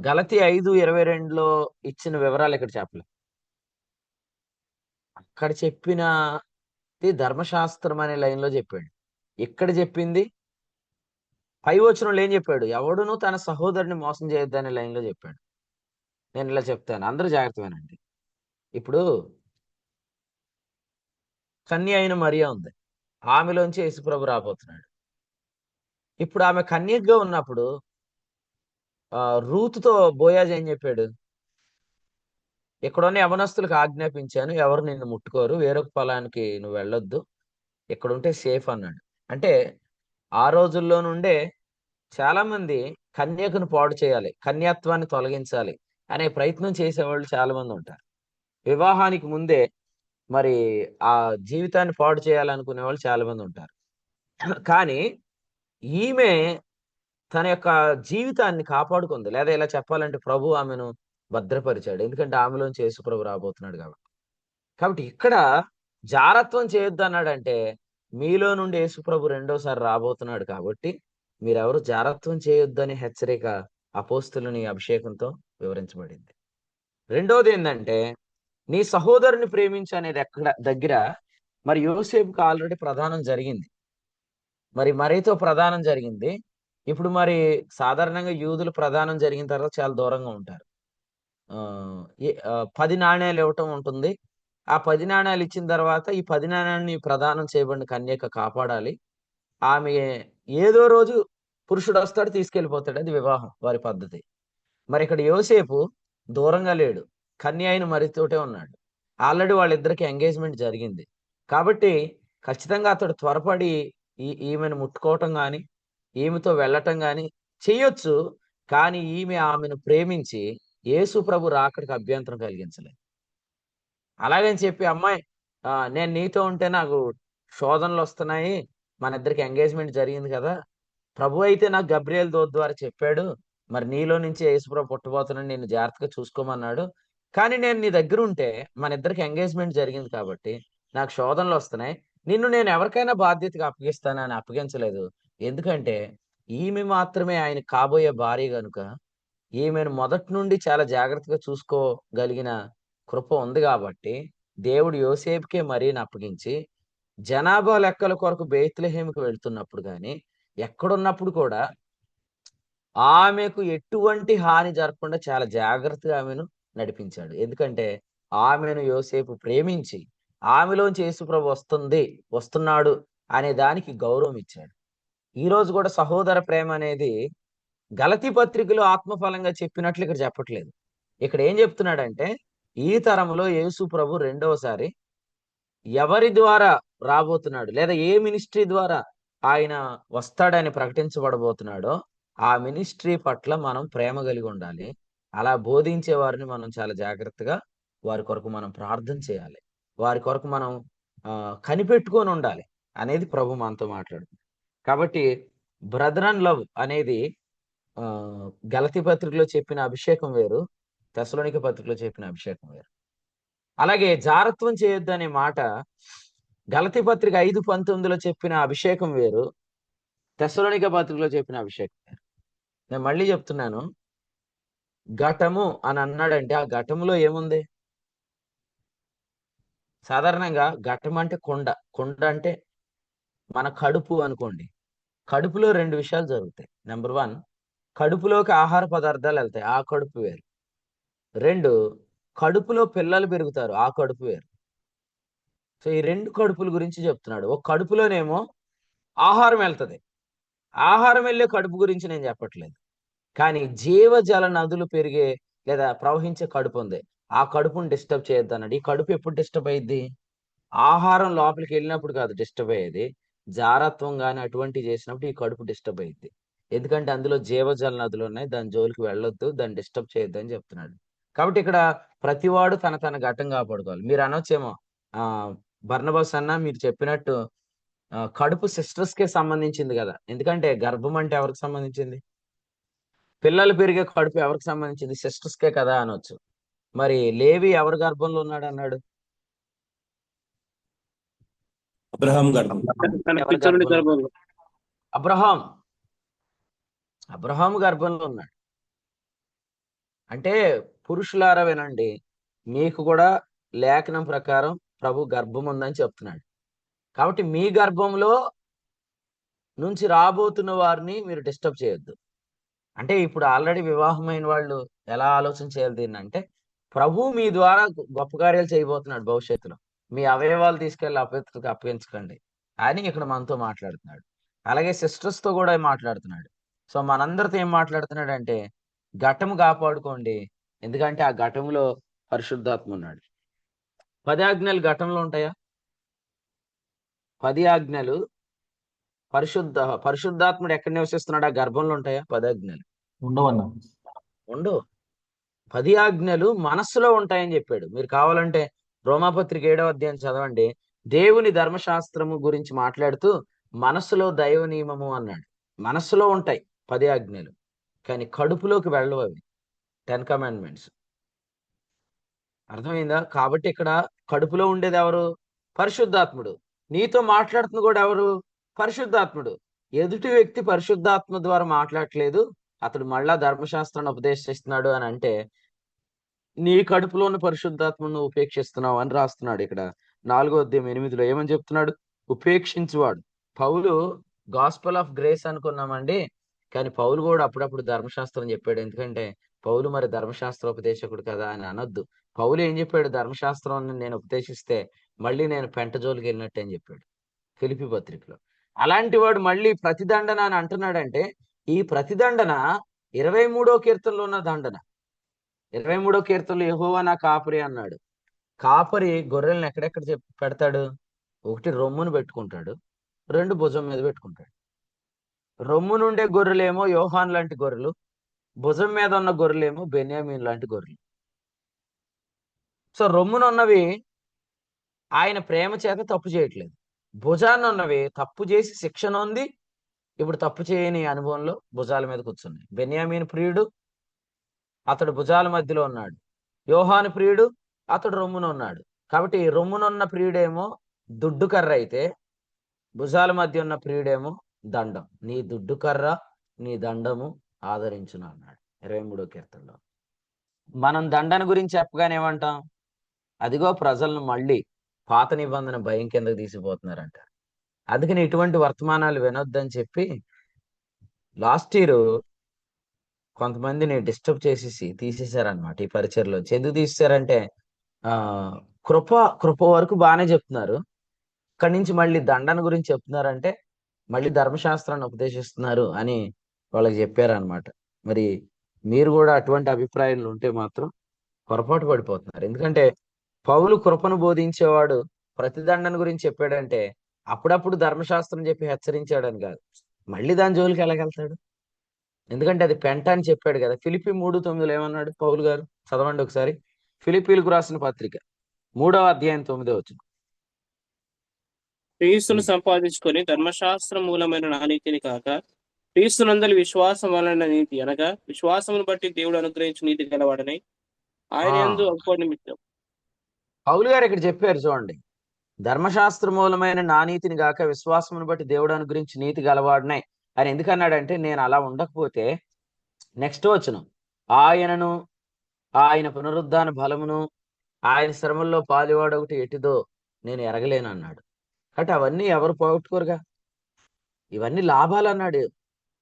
గలతీ 5:22లో ఇచ్చిన వివరాలు ఇక్కడ చెప్పలేదు. అక్కడ చెప్పినది ధర్మశాస్త్రం అనే లైన్లో చెప్పాడు. ఇక్కడ చెప్పింది పై వచనంలో ఏం చెప్పాడు? ఎవడును తన సహోదరుని మోసం చేయొద్దు అనే లైన్లో చెప్పాడు. నేను ఇలా చెప్తాను, అందరూ జాగ్రత్త వినండి. ఇప్పుడు కన్య అయిన మరియా ఉంది, ఆమెలోంచి యేసుప్రభు రాబోతున్నాడు. ఇప్పుడు ఆమె కన్యకగా ఉన్నప్పుడు రూతుతో బోయాజు ఏం చెప్పాడు? ఇక్కడున్న యవనస్తులకు ఆజ్ఞాపించాను, ఎవరు నిన్ను ముట్టుకోరు, వేరొక పొలానికి నువ్వు వెళ్ళొద్దు, ఇక్కడ ఉంటే సేఫ్ అన్నాడు. అంటే ఆ రోజుల్లో నుండే చాలా మంది కన్యకను పాడు చేయాలి, కన్యాత్వాన్ని తొలగించాలి అనే ప్రయత్నం చేసేవాళ్ళు చాలా మంది ఉంటారు. వివాహానికి ముందే మరి ఆ జీవితాన్ని పాడు చేయాలనుకునే వాళ్ళు చాలా మంది ఉంటారు. కానీ ఈమె తన యొక్క జీవితాన్ని కాపాడుకుంది, లేదా ఇలా చెప్పాలంటే ప్రభు ఆమెను భద్రపరిచాడు, ఎందుకంటే ఆమెలోంచి యేసు ప్రభు రాబోతున్నాడు కాబట్టి ఇక్కడ జారత్వం చేయొద్దు అన్నాడంటే మీలో నుండి యేసు ప్రభు రెండోసారి రాబోతున్నాడు కాబట్టి మీరెవరు జారత్వం చేయొద్దు అనే హెచ్చరిక అపోస్తులని అభిషేకంతో వివరించబడింది. రెండోది ఏంటంటే నీ సహోదరుని ప్రేమించు అనేది ఎక్కడ దగ్గర మరి యోసేపుకి ఆల్రెడీ ప్రదానం జరిగింది, మరి మరీతో ప్రదానం జరిగింది. ఇప్పుడు మరి సాధారణంగా యూదులు ప్రదానం జరిగిన తర్వాత చాలా దూరంగా ఉంటారు. 10 నాణేలు ఇవ్వటం ఉంటుంది. ఆ 10 నాణేలు ఇచ్చిన తర్వాత ఈ 10 నాణేలని ప్రదానం చేయబడిన కన్యక కాపాడాలి. ఆమె ఏదో రోజు పురుషుడు వస్తాడు, తీసుకెళ్ళిపోతాడు. అది వివాహం వారి పద్ధతి. మరి ఇక్కడ యోసేపు దూరంగా లేడు, కన్య అయిన మరితోటే ఉన్నాడు. ఆల్రెడీ వాళ్ళిద్దరికి ఎంగేజ్మెంట్ జరిగింది. కాబట్టి ఖచ్చితంగా అతడు త్వరపడి ఈమెను ముట్టుకోవటం కానీ ఈమెతో వెళ్ళటం కానీ చెయ్యొచ్చు. కానీ ఈమె ఆమెను ప్రేమించి యేసు ప్రభు రాకడికి అభ్యంతరం కలిగించలేదు. అలాగని చెప్పి అమ్మాయి నేను నీతో ఉంటే నాకు శోధనలు వస్తున్నాయి, మన ఇద్దరికి ఎంగేజ్మెంట్ జరిగింది కదా, ప్రభు అయితే నాకు గబ్రియల్ దూత ద్వారా చెప్పాడు, మరి నీలో నుంచి యేసుప్రభు పుట్టబోతున్నాడు, నేను జాగ్రత్తగా చూసుకోమన్నాడు. కానీ నేను నీ దగ్గర ఉంటే మన ఇద్దరికి ఎంగేజ్మెంట్ జరిగింది కాబట్టి నాకు శోధనలు వస్తున్నాయి, నిన్ను నేను ఎవరికైనా బాధ్యతగా అప్పగిస్తానని అప్పగించలేదు. ఎందుకంటే ఈమె మాత్రమే ఆయన కాబోయే భార్య గనుక ఈమెను మొదటి నుండి చాలా జాగ్రత్తగా చూసుకోగలిగిన కృప ఉంది కాబట్టి దేవుడు యోసేపుకే మరీని అప్పగించి జనాభా లెక్కల కొరకు బెత్లెహేముకు వెళ్తున్నప్పుడు కానీ ఎక్కడున్నప్పుడు కూడా ఆమెకు ఎటువంటి హాని జరగకుండా చాలా జాగ్రత్తగా ఆమెను నడిపించాడు. ఎందుకంటే ఆమెను యోసేపు ప్రేమించి ఆమెలోంచి యేసుప్రభు వస్తున్నాడు అనే దానికి గౌరవం ఇచ్చాడు. ఈ రోజు కూడా సహోదర ప్రేమ అనేది గలతీ పత్రికలో ఆత్మఫలంగా చెప్పినట్లు ఇక్కడ చెప్పట్లేదు. ఇక్కడ ఏం చెప్తున్నాడంటే ఈ తరంలో యేసు ప్రభు రెండవసారి ఎవరి ద్వారా రాబోతున్నాడు లేదా ఏ మినిస్ట్రీ ద్వారా ఆయన వస్తాడని ప్రకటించబడబోతున్నాడో ఆ మినిస్ట్రీ పట్ల మనం ప్రేమ కలిగి ఉండాలి. అలా బోధించే వారిని మనం చాలా జాగ్రత్తగా వారి కొరకు మనం ప్రార్థన చేయాలి, వారి కొరకు మనం కనిపెట్టుకొని ఉండాలి అనేది ప్రభు మనతో మాట్లాడుతుంది. కాబట్టి బ్రదర్ అండ్ లవ్ అనేది గలతీ పత్రికలో చెప్పిన అభిషేకం వేరు, తెస్సలోనిక పత్రికలో చెప్పిన అభిషేకం వేరు. అలాగే జారత్వం చేయొద్దు అనే మాట గలతీ పత్రిక 5:19లో చెప్పిన అభిషేకం వేరు, తెస్సలోనిక పత్రికలో చెప్పిన అభిషేకం వేరు. నేను మళ్ళీ చెప్తున్నాను, ఘటము అని అన్నాడంటే ఆ ఘటములో ఏముంది? సాధారణంగా ఘటం అంటే కొండ అంటే మన కడుపు అనుకోండి. కడుపులో 2 విషయాలు జరుగుతాయి. నెంబర్ 1, కడుపులోకి ఆహార పదార్థాలు వెళ్తాయి, ఆ కడుపు వేరు. 2, కడుపులో పిల్లలు పెరుగుతారు, ఆ కడుపు వేరు. సో ఈ 2 కడుపుల గురించి చెప్తున్నాడు. ఒక కడుపులోనేమో ఆహారం వెళ్తది, ఆహారం వెళ్ళే కడుపు గురించి నేను చెప్పట్లేదు. కానీ జీవజల నదులు పెరిగే లేదా ప్రవహించే కడుపు ఉంది, ఆ కడుపును డిస్టర్బ్ చేయొద్దు అన్నాడు. ఈ కడుపు ఎప్పుడు డిస్టర్బ్ అయ్యిద్ది? ఆహారం లోపలికి వెళ్ళినప్పుడు కాదు డిస్టర్బ్ అయ్యేది, జారత్వం కానీ అటువంటివి చేసినప్పుడు ఈ కడుపు డిస్టర్బ్ అయ్యిద్ది. ఎందుకంటే అందులో జీవజల నదులు ఉన్నాయి, దాని జోలికి వెళ్ళొద్దు, దాన్ని డిస్టర్బ్ చేయొద్దు అని చెప్తున్నాడు. కాబట్టి ఇక్కడ ప్రతివాడు తన తన ఘటం కాపాడుకోవాలి. మీరు అనొచ్చేమో బర్నబాస్ అన్న మీరు చెప్పినట్టు కడుపు సిస్టర్స్ కే సంబంధించింది కదా, ఎందుకంటే గర్భం అంటే ఎవరికి సంబంధించింది? పిల్లలు పెరిగే కడుపు ఎవరికి సంబంధించింది? సిస్టర్స్ కే కదా అనొచ్చు. మరి లేవి ఎవరి గర్భంలో ఉన్నాడు అన్నాడు? అబ్రహాం గర్భం. తన ఎవరి పితరుడి గర్భంలో? గర్భంలో. అబ్రహాం గర్భంలో ఉన్నాడు. అంటే పురుషులారా వినండి, మీకు కూడా లేఖనం ప్రకారం ప్రభు గర్భం ఉందని చెప్తున్నాడు. కాబట్టి మీ గర్భంలో నుంచి రాబోతున్న వారిని మీరు డిస్టర్బ్ చేయొద్దు. అంటే ఇప్పుడు ఆల్రెడీ వివాహమైన వాళ్ళు ఎలా ఆలోచన చేయాలి దీన్ని అంటే, ప్రభు మీ ద్వారా గొప్ప కార్యాలు చేయబోతున్నాడు భవిష్యత్తులో, మీ అవయవాలు తీసుకెళ్లి అపవిత్రతకు అప్పగించకండి అని ఇక్కడ మనతో మాట్లాడుతున్నాడు. అలాగే సిస్టర్స్ తో కూడా మాట్లాడుతున్నాడు. సో మనందరితో ఏం మాట్లాడుతున్నాడు అంటే ఘటము కాపాడుకోండి, ఎందుకంటే ఆ ఘటములో పరిశుద్ధాత్మ ఉన్నాడు. 10 ఆజ్ఞలు ఘటంలో ఉంటాయా? 10 ఆజ్ఞలు పరిశుద్ధాత్ముడు ఎక్కడ నివసిస్తున్నాడు? ఆ గర్భంలో ఉంటాయా 10 ఆజ్ఞలు? ఉండవన్నా. ఉండవు. 10 ఆజ్ఞలు మనస్సులో ఉంటాయని చెప్పాడు. మీరు కావాలంటే రోమాపత్రిక 7వ అధ్యాయం చదవండి. దేవుని ధర్మశాస్త్రము గురించి మాట్లాడుతూ మనస్సులో దైవ నియమము అన్నాడు. మనస్సులో ఉంటాయి 10 ఆజ్ఞలు, కానీ కడుపులోకి వెళ్ళవు అవి 10 కమాండ్మెంట్స్. అర్థమైందా? కాబట్టి ఇక్కడ కడుపులో ఉండేది ఎవరు? పరిశుద్ధాత్ముడు. నీతో మాట్లాడుతుంది కూడా ఎవరు? పరిశుద్ధాత్ముడు. ఎదుటి వ్యక్తి పరిశుద్ధాత్మ ద్వారా మాట్లాడట్లేదు, అతడు మళ్ళా ధర్మశాస్త్రాన్ని ఉపదేశిస్తున్నాడు అని అంటే నీ కడుపులో ఉన్న పరిశుద్ధాత్మను నువ్వు ఉపేక్షిస్తున్నావు అని రాస్తున్నాడు ఇక్కడ 4:8 ఏమని చెప్తున్నాడు? ఉపేక్షించువాడు. పౌలు గాస్పల్ ఆఫ్ గ్రేస్ అనుకున్నామండి, కానీ పౌలు కూడా అప్పుడప్పుడు ధర్మశాస్త్రం చెప్పాడు. ఎందుకంటే పౌలు మరి ధర్మశాస్త్ర ఉపదేశకుడు కదా అని అనొద్దు. పౌలు ఏం చెప్పాడు? ధర్మశాస్త్రం నేను ఉపదేశిస్తే మళ్ళీ నేను పెంట జోలికి వెళ్ళినట్టు అని చెప్పాడు ఫిలిప్పీ పత్రికలో. అలాంటి వాడు మళ్ళీ ప్రతిదండన అని అంటున్నాడంటే ఈ ప్రతిదండన 23వ కీర్తనలో ఉన్న దండన. 23వ కీర్తనలో యెహోవా నా కాపరి అన్నాడు. కాపరి గొర్రెలను ఎక్కడెక్కడ పెడతాడు? 1 రొమ్మును పెట్టుకుంటాడు, 2 భుజం మీద పెట్టుకుంటాడు. రొమ్ము నుండే గొర్రెలేమో యోహాన్ లాంటి గొర్రెలు, భుజం మీద ఉన్న గొర్రెలేమో బెన్యామీన్ లాంటి గొర్రెలు. సో రొమ్మునున్నవి ఆయన ప్రేమ చేత తప్పు చేయట్లేదు, భుజాన్ని ఉన్నవి తప్పు చేసి శిక్షణ ఉంది, ఇప్పుడు తప్పు చేయని అనుభవంలో భుజాల మీద కూర్చున్నాయి. బెన్యామీన్ ప్రియుడు, అతడు భుజాల మధ్యలో ఉన్నాడు. యోహాను ప్రియుడు, అతడు రొమ్మున ఉన్నాడు. కాబట్టి రొమ్మునున్న ప్రియుడేమో దుడ్డు కర్ర అయితే, భుజాల మధ్య ఉన్న ప్రియుడేమో దండం. నీ దుడ్డు కర్ర నీ దండము ఆదరించును అన్నాడు 23వ కీర్తనలో. మనం దండన గురించి చెప్పగానే ఏమంటాం? అదిగో ప్రజలను మళ్ళీ పాత నిబంధన భయం కిందకు తీసిపోతున్నారంట. అందుకని ఇటువంటి వర్తమానాలు వినొద్దని చెప్పి లాస్ట్ ఇయర్ కొంతమందిని డిస్టర్బ్ చేసేసి తీసేశారనమాట ఈ పరిచయలో. ఎందుకు తీసేశారంటే కృప వరకు బాగానే చెప్తున్నారు, ఇక్కడి నుంచి మళ్ళీ దండన గురించి చెప్తున్నారంటే మళ్ళీ ధర్మశాస్త్రాన్ని ఉపదేశిస్తున్నారు అని వాళ్ళకి చెప్పారనమాట. మరి మీరు కూడా అటువంటి అభిప్రాయాలు ఉంటే మాత్రం పొరపాటు పడిపోతున్నారు. ఎందుకంటే పౌలు కృపను బోధించేవాడు ప్రతిదండన గురించి చెప్పాడంటే అప్పుడప్పుడు ధర్మశాస్త్రం చెప్పి హెచ్చరించాడని కాదు. మళ్ళీ దాని జోలికి ఎలాగెళ్తాడు? ఎందుకంటే అది పెంట అని చెప్పాడు కదా. ఫిలిప్పీ 3:9 ఏమన్నాడు పౌలు గారు? చదవండి ఒకసారి. ఫిలిప్పీలకు రాసిన పత్రిక 3వ అధ్యాయం 9వ వచనం. క్రీస్తును సంపాదించుకొని ధర్మశాస్త్ర మూలమైన నా నీతిని కాక క్రీస్తునందలి విశ్వాసం వలన నీతి అనగా విశ్వాసమును బట్టి దేవుడు అనుగ్రహించి నీతి గలవాడని ఆయన యందు ఒక్క నిమిత్తం. పౌలు గారు ఇక్కడ చెప్పారు చూడండి, ధర్మశాస్త్ర మూలమైన నా నీతిని గాక విశ్వాసమును బట్టి దేవుడు అనుగ్రహించి నీతి గలవాడినాయి అని ఎందుకన్నాడంటే, నేను అలా ఉండకపోతే నెక్స్ట్ వచనం, ఆయనను ఆయన పునరుద్ధాన బలమును ఆయన శ్రమల్లో పాలువాడు ఒకటి ఎటిదో నేను ఎరగలేను అన్నాడు. కాబట్టి అవన్నీ ఎవరు పోగొట్టుకోరుగా, ఇవన్నీ లాభాలు అన్నాడు.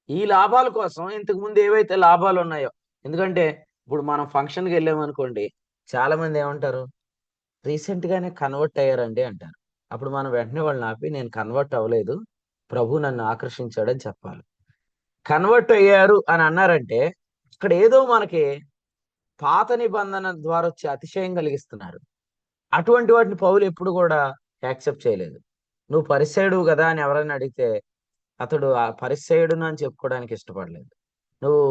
ఈ లాభాల కోసం ఇంతకు ముందు ఏవైతే లాభాలు ఉన్నాయో, ఎందుకంటే ఇప్పుడు మనం ఫంక్షన్కి వెళ్ళామనుకోండి, చాలా మంది ఏమంటారు, రీసెంట్ గానే కన్వర్ట్ అయ్యారండి అంటారు. అప్పుడు మనం వెంటనే వాళ్ళని ఆపి, నేను కన్వర్ట్ అవ్వలేదు, ప్రభు నన్ను ఆకర్షించాడని చెప్పాలి. కన్వర్ట్ అయ్యారు అని అన్నారంటే ఇక్కడ ఏదో మనకి పాత నిబంధన ద్వారా వచ్చే అతిశయం కలిగిస్తున్నారు. అటువంటి వాటిని పౌలు ఎప్పుడు కూడా యాక్సెప్ట్ చేయలేదు. నువ్వు పరిసయ్యుడు కదా అని ఎవరైనా అడిగితే అతడు ఆ పరిసయ్యుడును అని చెప్పుకోవడానికి ఇష్టపడలేదు. నువ్వు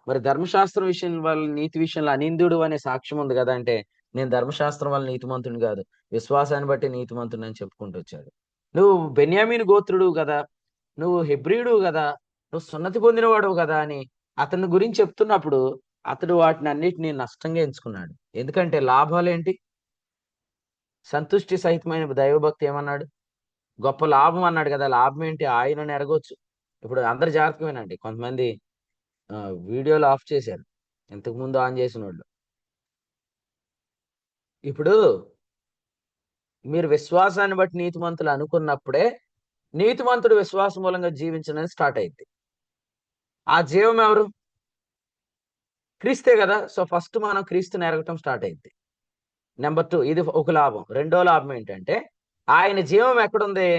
మరి ధర్మశాస్త్రం విషయం వల్ల నీతి విషయంలో అనిందుడు అనే సాక్ష్యం ఉంది కదా అంటే, నేను ధర్మశాస్త్రం వల్ల నీతిమంతుని కాదు, విశ్వాసాన్ని బట్టి నీతిమంతుని అని చెప్పుకుంటూ వచ్చాడు. నువ్వు బెన్యామీను గోత్రుడు కదా, నువ్వు హెబ్రీయుడు కదా, నువ్వు సున్నతి పొందినవాడు కదా అని అతని గురించి చెప్తున్నప్పుడు అతడు వాటిని అన్నిటినీ నష్టంగా ఎంచుకున్నాడు. ఎందుకంటే లాభాలేంటి? సంతుష్టి సహితమైన దైవభక్తి ఏమన్నాడు? గొప్ప లాభం అన్నాడు కదా. లాభం ఏంటి? ఆయనను ఎరగొచ్చు. ఇప్పుడు అందరు జాగ్రత్తమేనండి, కొంతమంది వీడియోలు ఆఫ్ చేశారు, ఇంతకు ముందు ఆన్ చేసిన వాళ్ళు. ఇప్పుడు మీరు విశ్వాసాన్ని బట్టి నీతిమంతులు అనుకున్నప్పుడే నీతిమంతుడు విశ్వాసం మూలంగా జీవించడానికి స్టార్ట్ అయింది. ఆ జీవం ఎవరు? క్రీస్తే కదా. సో ఫస్ట్ మనం క్రీస్తుని ఎరగటం స్టార్ట్ అయింది. నెంబర్ 2, ఇది ఒక లాభం. రెండో లాభం ఏంటంటే ఆయన జీవం ఎక్కడుంది?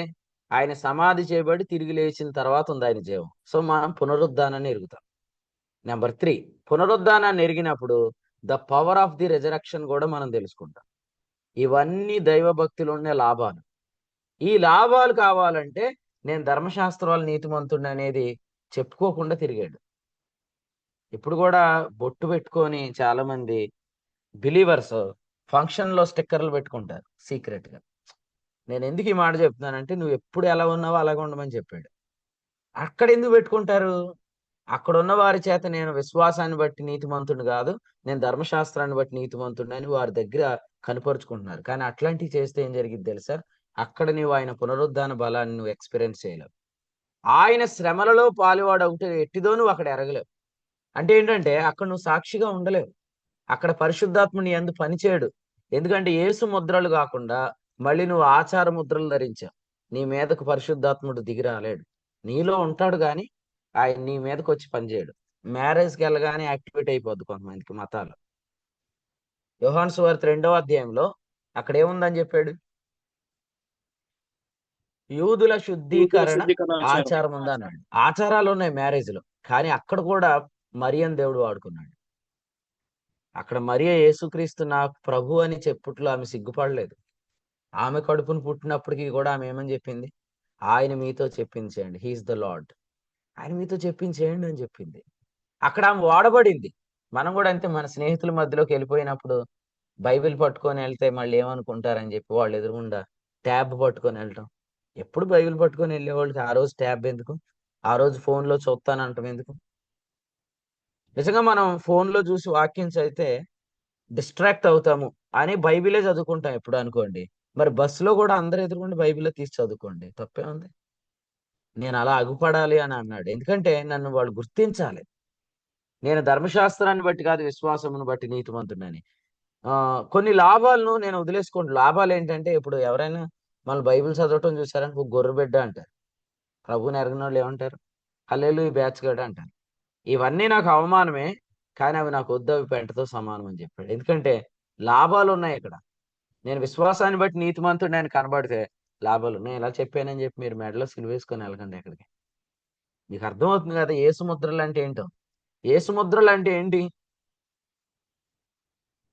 ఆయన సమాధి చేయబడి తిరిగి లేచిన తర్వాత ఉంది ఆయన జీవం. సో మనం పునరుద్ధానాన్ని ఎరుగుతాం. నెంబర్ 3, పునరుద్ధానాన్ని ఎరిగినప్పుడు the power of the resurrection కూడా మనం తెలుసుకుంటాం. ఇవన్నీ దైవ భక్తిలో ఉండే లాభాలు. ఈ లాభాలు కావాలంటే నేను ధర్మశాస్త్రాలు నీతిమంతుడిని అనేది చెప్పుకోకుండా తిరిగాడు. ఇప్పుడు కూడా బొట్టు పెట్టుకొని చాలా మంది బిలీవర్స్ ఫంక్షన్ లో స్టిక్కర్లు పెట్టుకుంటారు సీక్రెట్ గా. నేను ఎందుకు ఈ మాట చెప్తున్నానంటే, నువ్వు ఎప్పుడు ఎలా ఉన్నావో అలాగే ఉండమని చెప్పాడు. అక్కడ ఎందుకు పెట్టుకుంటారు? అక్కడ ఉన్న వారి చేత నేను విశ్వాసాన్ని బట్టి నీతిమంతుడిని కాదు, నేను ధర్మశాస్త్రాన్ని బట్టి నీతిమంతుడిని అని వారి దగ్గర కనపరుచుకుంటున్నారు. కానీ అట్లాంటివి చేస్తే ఏం జరిగింది తెలుసా? అక్కడ నువ్వు ఆయన పునరుద్ధాన బలాన్ని నువ్వు ఎక్స్పీరియన్స్ చేయలేవు. ఆయన శ్రమలలో పాలువాడు ఒకటి ఎట్టిదో నువ్వు అక్కడ ఎరగలేవు. అంటే ఏంటంటే అక్కడ నువ్వు సాక్షిగా ఉండలేవు. అక్కడ పరిశుద్ధాత్మ నీ యందు పనిచేయడు. ఎందుకంటే యేసు ముద్రలు కాకుండా మళ్ళీ నువ్వు ఆచార ముద్రలు ధరించావు. నీ మీదకు పరిశుద్ధాత్ముడు దిగి రాలేడు. నీలో ఉంటాడు కానీ ఆయన నీ మీదకి వచ్చి పనిచేయడు. మ్యారేజ్కి వెళ్ళగానే యాక్టివేట్ అయిపోద్ది కొంతమందికి మతాలు. యోహాను సువార్త 2వ అధ్యాయంలో అక్కడ ఏముందని చెప్పాడు? యూదుల శుద్ధీకరణ శుద్ధీకరణ ఆచారం. ఆచారం ఉందన్నాడు. ఆచారాలు ఉన్నాయి మ్యారేజ్ లో, కానీ అక్కడ కూడా మరియని దేవుడు వాడుకున్నాడు. అక్కడ మరియ యేసుక్రీస్తు నా ప్రభు అని చెప్పుట్లో ఆమె సిగ్గుపడలేదు. ఆమె కడుపును పుట్టినప్పటికీ కూడా ఆమె ఏమని చెప్పింది? ఆయన మీతో చెప్పించేయండి, హీఈస్ ద లార్డ్, ఆయన మీతో చెప్పించేయండి అని చెప్పింది. అక్కడ ఆమె వాడబడింది. మనం కూడా అంతే, మన స్నేహితుల మధ్యలోకి వెళ్ళిపోయినప్పుడు బైబిల్ పట్టుకొని వెళ్తే మళ్ళీ ఏమనుకుంటారని చెప్పి వాళ్ళు ఎదురుగుండా ట్యాబ్ పట్టుకొని వెళ్ళటం. ఎప్పుడు బైబిల్ పట్టుకొని వెళ్ళేవాళ్ళకి ఆ రోజు ట్యాబ్ ఎందుకు? ఆ రోజు ఫోన్లో చూస్తానంటాం ఎందుకు? నిజంగా మనం ఫోన్లో చూసి వాక్యం చదివితే డిస్ట్రాక్ట్ అవుతాము అని బైబిలే చదువుకుంటాం ఎప్పుడు అనుకోండి. మరి బస్సులో కూడా అందరు ఎదురుకుండి బైబిల్లో తీసి చదువుకోండి, తప్పే ఉంది. నేను అలా అగుపడాలి అని అన్నాడు. ఎందుకంటే నన్ను వాళ్ళు గుర్తించాలి. నేను ధర్మశాస్త్రాన్ని బట్టి కాదు, విశ్వాసమును బట్టి నీతిమంతుడని. కొన్ని లాభాలను నేను వదిలేసుకోండి. లాభాలు ఏంటంటే, ఇప్పుడు ఎవరైనా మన బైబిల్ చదవటం చూసారని ఒక గొర్రె బిడ్డ అంటారు. ప్రభువుని ఎరగిన వాళ్ళు ఏమంటారు? హల్లెలూయా బ్యాచ్ గడ అంటారు. ఇవన్నీ నాకు అవమానమే, కానీ అవి నాకు వద్దు, అవి పెంటతో సమానం అని చెప్పాడు. ఎందుకంటే లాభాలు ఉన్నాయి ఇక్కడ. నేను విశ్వాసాన్ని బట్టి నీతిమంతుడిని ఆయన కనబడితే లాభాలు. నేను ఇలా చెప్పానని చెప్పి మీరు మెడలో సిలువేసుకొని వెళ్ళకండి ఎక్కడికి. మీకు అర్థమవుతుంది కదా యేసు ముద్రలు అంటే ఏంటో? యేసు ముద్రలు అంటే ఏంటి?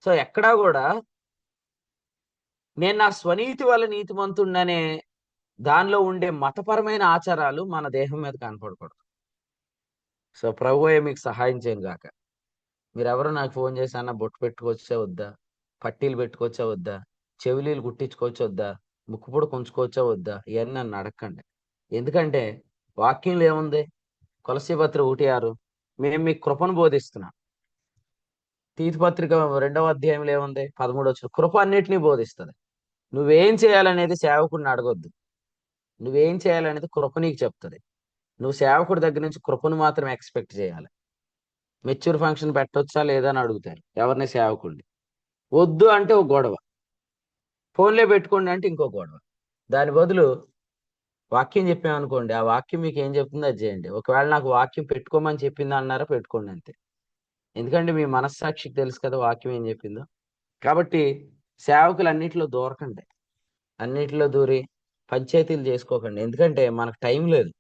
సో ఎక్కడా కూడా నేను నా స్వనీతి వల్ల నీతిమంతుడిననే దానిలో ఉండే మతపరమైన ఆచారాలు మన దేహం మీద కనపడకూడదు. సో ప్రభువే మీకు సహాయం చేయను గాక. మీరెవరు నాకు ఫోన్ చేసి అన్న బొట్టు పెట్టుకోవచ్చా వద్దా, పట్టీలు పెట్టుకోవచ్చా వద్దా, చెవిలీలు కుట్టించుకోవచ్చా వద్దా, ముక్కుపుడు కొంచుకోవచ్చా వద్దా, ఇవన్నీ నన్ను అడగండి. ఎందుకంటే వాక్యంలో ఏముంది? కొలసీ పత్రిక 1:6, మేము మీకు కృపను బోధిస్తున్నాం. తీతు పత్రిక 2వ అధ్యాయంలో ఏముంది? 13 కృప అన్నిటినీ బోధిస్తుంది. నువ్వేం చేయాలనేది సేవకుడిని అడగొద్దు. నువ్వేం చేయాలనేది కృప నీకు చెప్తుంది. నువ్వు సేవకుడి దగ్గర నుంచి కృపను మాత్రం ఎక్స్పెక్ట్ చేయాలి. మెచ్యూర్ ఫంక్షన్ పెట్టొచ్చా లేదా అని అడుగుతారు ఎవరిని? సేవకుడిని. వద్దు అంటే ఒక గొడవ, ఫోన్లే పెట్టుకోండి అంటే ఇంకో గొడవ. దాని బదులు వాక్యం చెప్పామనుకోండి, ఆ వాక్యం మీకు ఏం చెప్తుందో అది చేయండి. ఒకవేళ నాకు వాక్యం పెట్టుకోమని చెప్పిందా అన్నారా, పెట్టుకోండి అంతే. ఎందుకంటే మీ మనస్సాక్షికి తెలుసు కదా వాక్యం ఏం చెప్పిందో. కాబట్టి సేవకులు అన్నిటిలో దూరకండి. అన్నిటిలో దూరి పంచాయతీలు చేసుకోకండి. ఎందుకంటే మనకు టైం లేదు.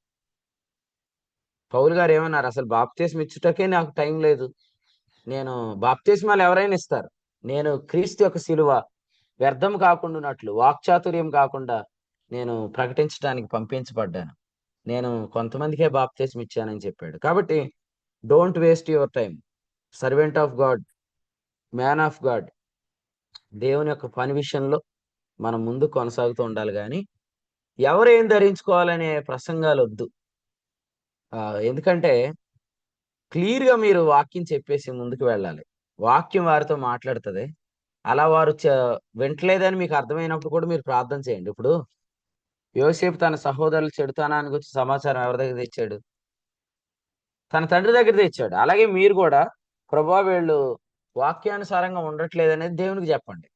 పౌలు గారు ఏమన్నారు? అసలు బాప్తిస్మం ఇచ్చుటకే నాకు టైం లేదు. నేను బాప్తిస్మాలు ఎవరైనా ఇస్తారు, నేను క్రీస్తు యొక్క శిలువ వ్యర్థం కాకుండానట్లు, వాక్చాతుర్యం కాకుండా నేను ప్రకటించడానికి పంపించబడ్డాను. నేను కొంతమందికే బాప్తిస్మం ఇచ్చానని చెప్పాడు. కాబట్టి don't waste your time. Servant of God, man of God, దేవుని యొక్క పని విషయంలో మనం ముందు కొనసాగుతూ ఉండాలి. కానీ ఎవరేం ధరించుకోవాలనే ప్రసంగాలు వద్దు. ఎందుకంటే క్లియర్ గా మీరు వాక్యం చెప్పేసి ముందుకు వెళ్ళాలి. వాక్యం వారితో మాట్లాడుతుంది. అలా వారు వింటలేదని మీకు అర్థమైనప్పుడు కూడా మీరు ప్రార్థన చేయండి. ఇప్పుడు యోసేపు తన సహోదరులు చెడుతానానికి వచ్చి సమాచారం ఎవరి దగ్గర తెచ్చాడు? తన తండ్రి దగ్గర తెచ్చాడు. అలాగే మీరు కూడా ప్రభువా వీళ్ళు వాక్యానుసారంగా ఉండట్లేదు అనేది దేవునికి చెప్పండి.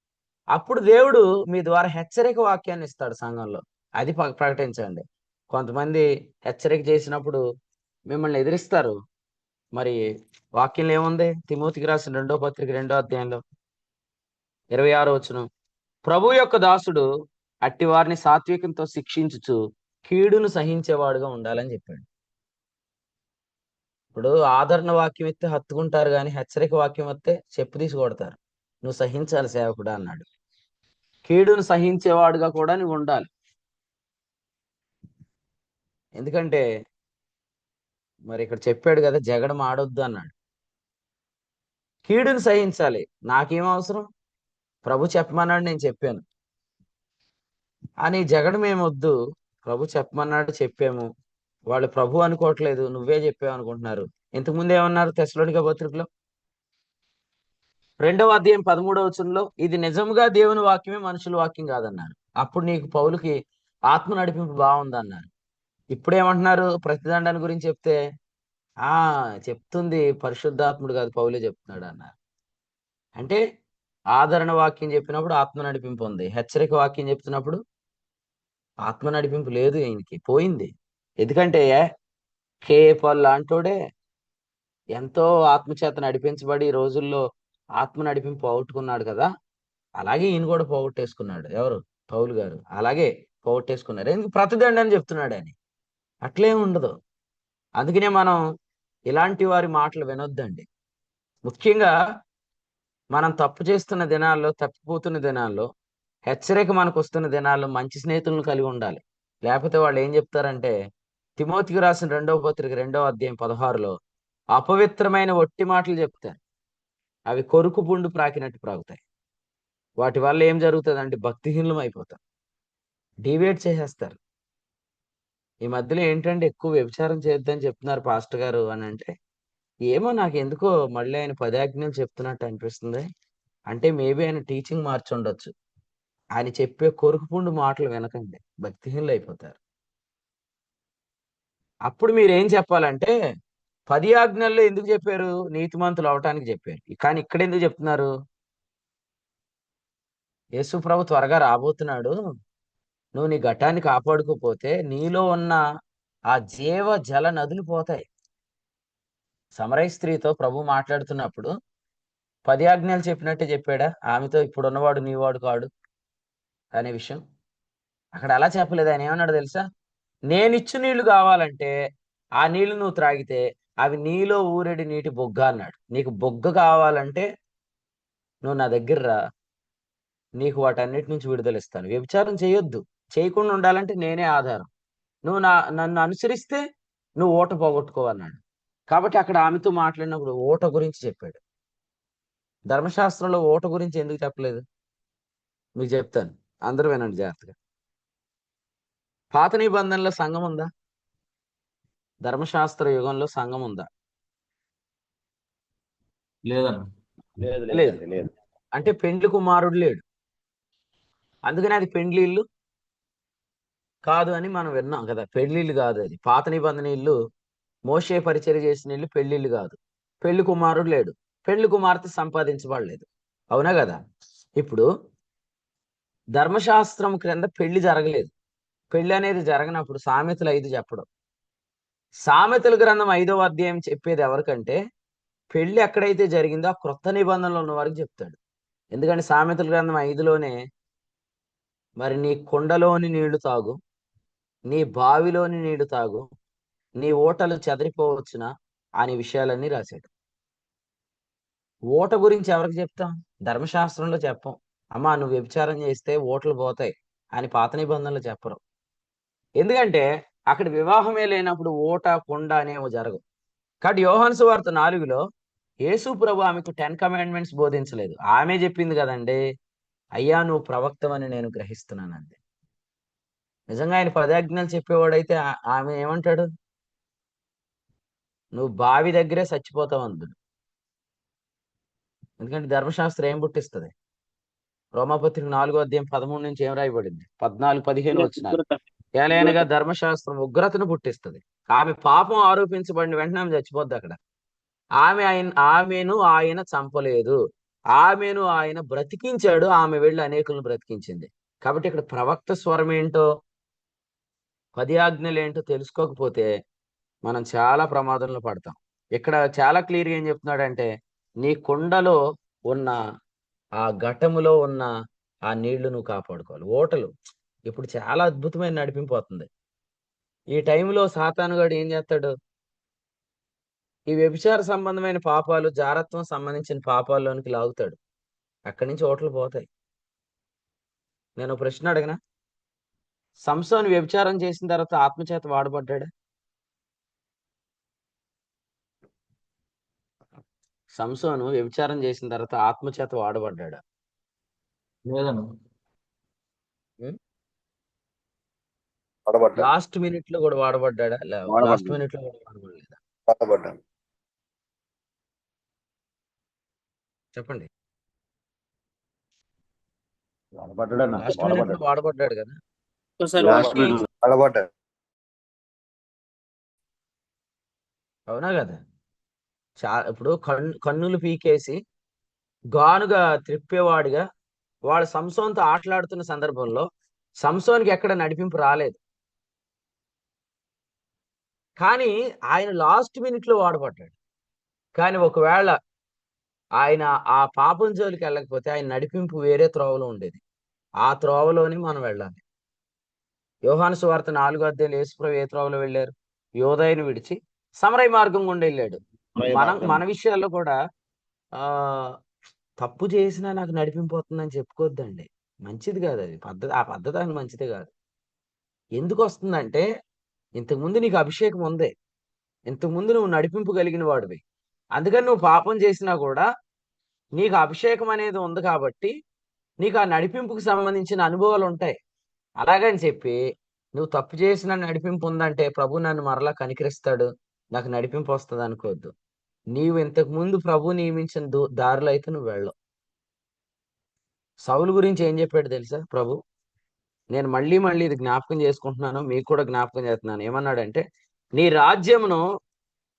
అప్పుడు దేవుడు మీ ద్వారా హెచ్చరిక వాక్యాన్ని ఇస్తాడు సంఘంలో. అది ప్రకటించండి. కొంతమంది హెచ్చరిక చేసినప్పుడు మిమ్మల్ని ఎదిరిస్తారు. మరి వాక్యంలో ఏముంది? తిమోతికి రాసిన 2వ పత్రిక 2వ అధ్యాయంలో 26వ ప్రభు యొక్క దాసుడు అట్టి వారిని సాత్వికంతో శిక్షించుచు కీడును సహించేవాడుగా ఉండాలని చెప్పాడు. ఇప్పుడు ఆదరణ వాక్యం ఎత్తే హత్తుకుంటారు, కానీ హెచ్చరిక వాక్యం వస్తే చెప్పు తీసి కొడతారు. నువ్వు సహించాలి సేవకుడా అన్నాడు. కీడును సహించేవాడుగా కూడా నువ్వు ఉండాలి. ఎందుకంటే మరి ఇక్కడ చెప్పాడు కదా, జగడం ఆడొద్దు అన్నాడు. కీడును సహించాలి. నాకేం అవసరం? ప్రభు చెప్పమన్నాడు, నేను చెప్పాను అని జగడం ఏమొద్దు. ప్రభు చెప్పమన్నాడు, చెప్పాము. వాళ్ళు ప్రభు అనుకోవట్లేదు, నువ్వే చెప్పావు అనుకుంటున్నారు. ఇంతకుముందు ఏమన్నారు? తెస్సలోనిక పత్రికలో 2వ అధ్యాయం 13వ ఇది నిజంగా దేవుని వాక్యమే, మనుషుల వాక్యం కాదన్నారు. అప్పుడు నీకు పౌలుకి ఆత్మ నడిపింపు బాగుందన్నారు. ఇప్పుడేమంటున్నారు? ప్రతిదండన గురించి చెప్తే చెప్తుంది పరిశుద్ధాత్ముడు కాదు పౌలే చెప్తున్నాడు అన్నారు. అంటే ఆదరణ వాక్యం చెప్పినప్పుడు ఆత్మ నడిపింపు ఉంది, హెచ్చరిక వాక్యం చెప్తున్నప్పుడు ఆత్మ నడిపింపు లేదు, ఈయనకి పోయింది. ఎందుకంటే కేపల్ లాంటోడే ఎంతో ఆత్మచేత నడిపించబడి ఈ రోజుల్లో ఆత్మ నడిపింపు పోగొట్టుకున్నాడు కదా, అలాగే ఈయన కూడా పోగొట్టేసుకున్నాడు. ఎవరు? పౌలు గారు అలాగే పోగొట్టేసుకున్నారు. ఎందుకు? ప్రతిదండి అని చెప్తున్నాడు అని. అట్లేం ఉండదు. అందుకనే మనం ఇలాంటి వారి మాటలు వినొద్దండి. ముఖ్యంగా మనం తప్పు చేస్తున్న దినాల్లో, తప్పిపోతున్న దినాల్లో, హెచ్చరిక మనకు వస్తున్న దినాల్లో మంచి స్నేహితులను కలిగి ఉండాలి. లేకపోతే వాళ్ళు ఏం చెప్తారంటే, తిమోతికి రాసిన 2వ పత్రిక 2వ అధ్యాయం 16లో అపవిత్రమైన ఒట్టి మాటలు చెప్తారు. అవి కొరుకు పుండు ప్రాకినట్టు ప్రాగుతాయి. వాటి వల్ల ఏం జరుగుతుందంటే భక్తిహీనులం అయిపోతాం, డివేట్ చేసేస్తారు. ఈ మధ్యలో ఏంటంటే ఎక్కువ వ్యభిచారం చేయొద్దని చెప్తున్నారు పాస్టర్ గారు అని అంటే, ఏమో నాకు ఎందుకో మళ్ళీ ఆయన 10 ఆజ్ఞలు చెప్తున్నట్టు అనిపిస్తుంది. అంటే మేబీ ఆయన టీచింగ్ మార్చి ఉండొచ్చు. ఆయన చెప్పే కొరుకుపుండు మాటలు వినకండి, భక్తిహీనులు అయిపోతారు. అప్పుడు మీరు ఏం చెప్పాలంటే, 10 ఆజ్ఞల్లో ఎందుకు చెప్పారు? నీతిమంతులు అవటానికి చెప్పారు. కానీ ఇక్కడ ఎందుకు చెప్తున్నారు? యేసు ప్రభు త్వరగా రాబోతున్నాడు, నువ్వు నీ ఘటాన్ని కాపాడుకోపోతే నీలో ఉన్న ఆ జీవ జల నదులు పోతాయి. సమరయ స్త్రీతో ప్రభు మాట్లాడుతున్నప్పుడు 10 ఆజ్ఞలు చెప్పినట్టే చెప్పాడా ఆమెతో, ఇప్పుడున్నవాడు నీవాడు కాడు అనే విషయం? అక్కడ అలా చెప్పలేదు. ఆయన ఏమన్నాడు తెలుసా? నేనిచ్చు నీళ్లు కావాలంటే ఆ నీళ్లు నువ్వు త్రాగితే అవి నీలో ఊరేడి నీటి బొగ్గ అన్నాడు. నీకు బొగ్గ కావాలంటే నువ్వు నా దగ్గర రా, నీకు వాటన్నిటి నుంచి విడుదల ఇస్తాను. వ్యభిచారం చేయొద్దు, చేయకుండా ఉండాలంటే నేనే ఆధారం. నువ్వు నన్ను అనుసరిస్తే నువ్వు ఓట పోగొట్టుకోవన్నాడు. కాబట్టి అక్కడ ఆమెతో మాట్లాడినప్పుడు ఓట గురించి చెప్పాడు. ధర్మశాస్త్రంలో ఓట గురించి ఎందుకు చెప్పలేదు మీకు చెప్తాను, అందరూ వినండి జాగ్రత్తగా. పాత నిబంధనలో సంఘం ఉందా? ధర్మశాస్త్ర యుగంలో సంఘం ఉందా? లేదన్న. లేదు లేదు. లేదండి, లేదు. అంటే పెండ్లి కుమారుడు లేడు, అందుకని అది పెండ్లి ఇల్లు కాదు అని మనం విన్నాం కదా. పెళ్లిళ్ళు కాదు అది. పాత నిబంధన ఇల్లు, మోషే పరిచర్య చేసిన ఇల్లు పెళ్లిళ్ళు కాదు. పెళ్లి కుమారుడు లేడు, పెళ్లి కుమార్తె సంపాదించబడలేదు. అవునా కదా? ఇప్పుడు ధర్మశాస్త్రం క్రింద పెళ్లి జరగలేదు. పెళ్లి అనేది జరగనప్పుడు సామెతలు 5 చెప్పడం. సామెతల గ్రంథం 5వ అధ్యాయం చెప్పేది ఎవరికంటే, పెళ్లి ఎక్కడైతే జరిగిందో ఆ క్రొత్త నిబంధనలో ఉన్న వారికి చెప్తాడు. ఎందుకంటే సామెతల గ్రంథం 5లోనే మరి నీ కుండలోని నీళ్లు తాగు, నీ బావిలోని నీళ్లు తాగు, నీ ఓటలు చెదిరిపోవచ్చునా అనే విషయాలన్నీ రాశాడు. ఓట గురించి ఎవరికి చెప్తాం? ధర్మశాస్త్రంలో చెప్పం. అమ్మా నువ్వు వ్యభిచారం చేస్తే ఓటలు పోతాయి అని పాత నిబంధనలు చెప్పరు. ఎందుకంటే అక్కడ వివాహమే లేనప్పుడు ఓట కొండ అనేవి జరగవు. కాబట్టి యోహాను సువార్త 4లో యేసు ప్రభు ఆమెకు 10 కమాండ్మెంట్స్ బోధించలేదు. ఆమె చెప్పింది కదండి, అయ్యా నువ్వు ప్రవక్తవని నేను గ్రహిస్తున్నానండి. నిజంగా ఆయన 10 ఆజ్ఞలు చెప్పేవాడైతే ఆమె ఏమంటాడు? నువ్వు బావి దగ్గరే చచ్చిపోతావు అందుడు. ఎందుకంటే ధర్మశాస్త్రం ఏం పుట్టిస్తుంది? రోమాపత్రిక 4వ అధ్యాయం 13 నుంచి ఏం రాయబడింది? 14-15 వచ్చినారు. ఉగ్రత. ఏలైనగా ధర్మశాస్త్రం ఉగ్రతను పుట్టిస్తుంది. ఆమె పాపం ఆరోపించబడిన వెంటనే ఆమె చచ్చిపోద్ది అక్కడ. ఆమెను ఆయన చంపలేదు, ఆమెను ఆయన బ్రతికించాడు, ఆమె వెళ్ళి అనేకులను బ్రతికించింది. కాబట్టి ఇక్కడ ప్రవక్త స్వరం ఏంటో, 10 ఆజ్ఞలు ఏంటో తెలుసుకోకపోతే మనం చాలా ప్రమాదంలో పడతాం. ఇక్కడ చాలా క్లియర్గా ఏం చెప్తున్నాడంటే, నీ కుండలో ఉన్న ఆ ఘటములో ఉన్న ఆ నీళ్లు నువ్వు కాపాడుకోవాలి. ఓటలు ఇప్పుడు చాలా అద్భుతమైన నడిపింపోతుంది. ఈ టైంలో సాతానుగాడు ఏం చేస్తాడు? ఈ వ్యభిచార సంబంధమైన పాపాలు, జారత్వం సంబంధించిన పాపాల్లోనికి లాగుతాడు. అక్కడి నుంచి ఓటలు పోతాయి. నేను ఒక ప్రశ్న అడగనా? సంసోను వ్యభిచారం చేసిన తర్వాత ఆత్మచేత వాడబడ్డాడా? సంసోను వ్యభిచారం చేసిన తర్వాత ఆత్మచేత వాడబడ్డాడా? లేదన్న. వాడబడ్డాడు. లాస్ట్ మినిట్ లో కూడా వాడబడ్డాడా? లాస్ట్ వాడబడ్డాడు. మినిట్ లో కూడా వాడబడలేదా? వాడబడ్డాడు. చెప్పండి. వాడబడ్డాడన్న. లాస్ట్ మినిట్ లో వాడబడ్డాడు. వాడబడ్డాడు కదా. ఒకసారి లాస్ట్ వాక్యం మినిట్ వాడబడ్డాడు. అవునా కదా? ఇప్పుడు కన్నులు పీకేసి గానుగా త్రిప్పేవాడిగా వాడు సంసోన్తో ఆటలాడుతున్న సందర్భంలో సంసోన్కి ఎక్కడ నడిపింపు రాలేదు. కానీ ఆయన లాస్ట్ మినిట్ లో వాడబడ్డాడు. కానీ ఒకవేళ ఆయన ఆ పాపం జోలికి వెళ్ళకపోతే ఆయన నడిపింపు వేరే త్రోవలో ఉండేది. ఆ త్రోవలోని మనం వెళ్ళాలి. యోహాను సువార్త 4వ అధ్యాయంలో యేసుప్రభు ఏ త్రోవలో వెళ్ళారు? యోదయను విడిచి సమరయ మార్గం గుండా వెళ్ళాడు. మన విషయాల్లో కూడా ఆ తప్పు చేసినా నాకు నడిపింపోతుందని చెప్పుకోవద్దండి. మంచిది కాదు అది పద్ధతి. ఆ పద్ధతి ఆయన మంచిదే కాదు. ఎందుకు వస్తుందంటే ఇంతకుముందు నీకు అభిషేకం ఉంది, ఇంతకుముందు నువ్వు నడిపింపు కలిగిన వాడివి. అందుకని నువ్వు పాపం చేసినా కూడా నీకు అభిషేకం అనేది ఉంది కాబట్టి నీకు ఆ నడిపింపుకు సంబంధించిన అనుభవాలు ఉంటాయి. అలాగని చెప్పి నువ్వు తప్పు చేసిన నడిపింపు ఉందంటే ప్రభు నన్ను మరలా కనికరిస్తాడు, నాకు నడిపింపు వస్తుంది అనుకోవద్దు. నీవు ఇంతకు ముందు ప్రభు నియమించిన దారిలో అయితే నువ్వు వెళ్ళవు. సౌలు గురించి ఏం చెప్పాడు తెలుసా ప్రభు? నేను మళ్ళీ మళ్ళీ ఇది జ్ఞాపకం చేసుకుంటున్నాను, మీకు కూడా జ్ఞాపకం చేస్తున్నాను. ఏమన్నాడంటే, నీ రాజ్యమును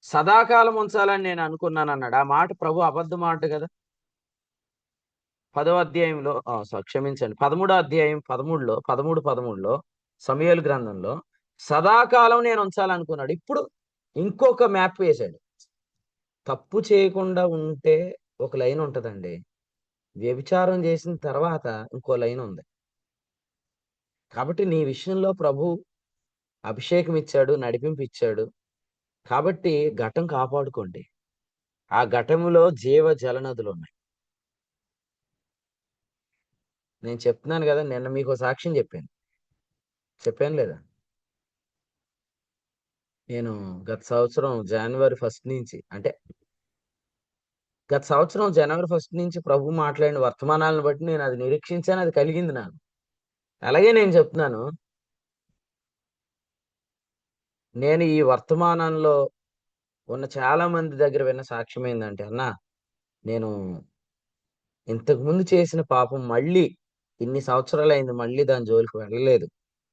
సదాకాలం ఉంచాలని నేను అనుకున్నాను అన్నాడు. ఆ మాట ప్రభు అబద్ధ మాట కదా. 10వ అధ్యాయంలో క్షమించండి 13వ అధ్యాయం 13లో సమూయేలు గ్రంథంలో సదాకాలం నేను ఉంచాలనుకున్నాడు. ఇప్పుడు ఇంకొక మ్యాప్ వేశాడు. తప్పు చేయకుండా ఉంటే ఒక లైన్ ఉంటదండి, వ్యభిచారం చేసిన తర్వాత ఇంకో లైన్ ఉంది. కాబట్టి నీ విషయంలో ప్రభు అభిషేకం ఇచ్చాడు, నడిపింపు ఇచ్చాడు. కాబట్టి ఘటం కాపాడుకోండి. ఆ ఘటములో జీవ జలనదులు ఉన్నాయి. నేను చెప్తున్నాను కదా, నిన్న మీకు సాక్ష్యం చెప్పాను లేదా? నేను గత సంవత్సరం జనవరి 1 నుంచి ప్రభు మాట్లాడిన వర్తమానాలను బట్టి నేను అది నిరీక్షించాను, అది కలిగింది నాకు. అలాగే నేను చెప్తున్నాను, నేను ఈ వర్తమానంలో ఉన్న చాలా మంది దగ్గర విన్న సాక్ష్యం ఏంటంటే, అన్నా నేను ఇంతకు ముందు చేసిన పాపం మళ్ళీ ఇన్ని సంవత్సరాలు అయింది, మళ్ళీ దాని జోలికి వెళ్ళలేదు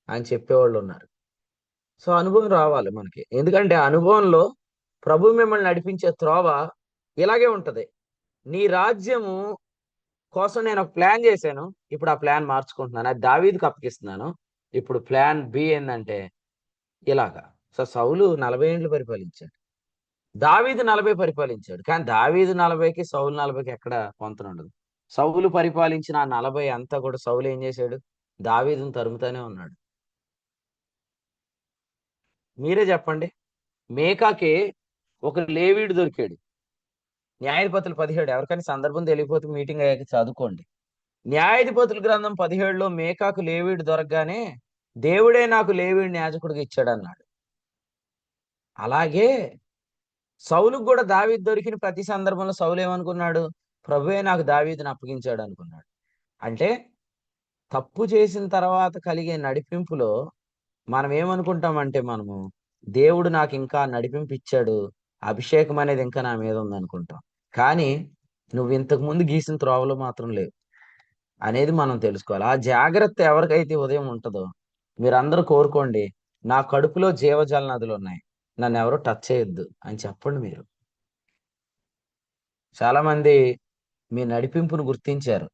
అని చెప్పేవాళ్ళు ఉన్నారు. సో అనుభవం రావాలి మనకి. ఎందుకంటే అనుభవంలో ప్రభు మిమ్మల్ని నడిపించే త్రోవ ఇలాగే ఉంటది. నీ రాజ్యము కోసం నేను ఒక ప్లాన్ చేశాను, ఇప్పుడు ఆ ప్లాన్ మార్చుకుంటున్నాను, అది దావీదుకు అప్పగిస్తున్నాను. ఇప్పుడు ప్లాన్ బి ఏంటంటే ఇలాగా. సో సౌలు 40 ఏళ్ళు పరిపాలించాడు, దావీదు 40 పరిపాలించాడు. కానీ దావీదు 40కి సౌలు 40కి ఎక్కడ పొంతన ఉండదు. సౌలు పరిపాలించిన ఆ 40 అంతా కూడా సౌలు ఏం చేశాడు? దావీదును తరుముతానే ఉన్నాడు. మీరే చెప్పండి. మేకాకి ఒక లేవీడు దొరికాడు. న్యాయాధిపతులు 17, ఎవరికైనా సందర్భం తెలియకపోతే మీటింగ్ అయ్యాక చదువుకోండి. న్యాయాధిపతుల గ్రంథం 17లో మేకాకు లేవీడు దొరకగానే దేవుడే నాకు లేవీడిని యాజకుడికి ఇచ్చాడు అన్నాడు. అలాగే సౌలుకు కూడా దావీదు దొరికిన ప్రతి సందర్భంలో సౌలు ఏమనుకున్నాడు? ప్రభువే నాకు దావీదుని అప్పగించాడు అనుకున్నాడు. అంటే తప్పు చేసిన తర్వాత కలిగే నడిపింపులో మనం ఏమనుకుంటామంటే, మనము దేవుడు నాకు ఇంకా నడిపింపు ఇచ్చాడు, అభిషేకం అనేది ఇంకా నా మీద ఉంది అనుకుంటాం. కానీ నువ్వు ఇంతకు ముందు గీసిన త్రోవలో మాత్రం లేవు అనేది మనం తెలుసుకోవాలి. ఆ జాగ్రత్త ఎవరికైతే ఉదయం ఉంటుందో మీరందరూ కోరుకోండి, నా కడుపులో జీవజల నదులు ఉన్నాయి, నన్ను ఎవరో టచ్ చేయొద్దు అని చెప్పండి. మీరు చాలా మంది మీ నడిపింపును గుర్తించారు,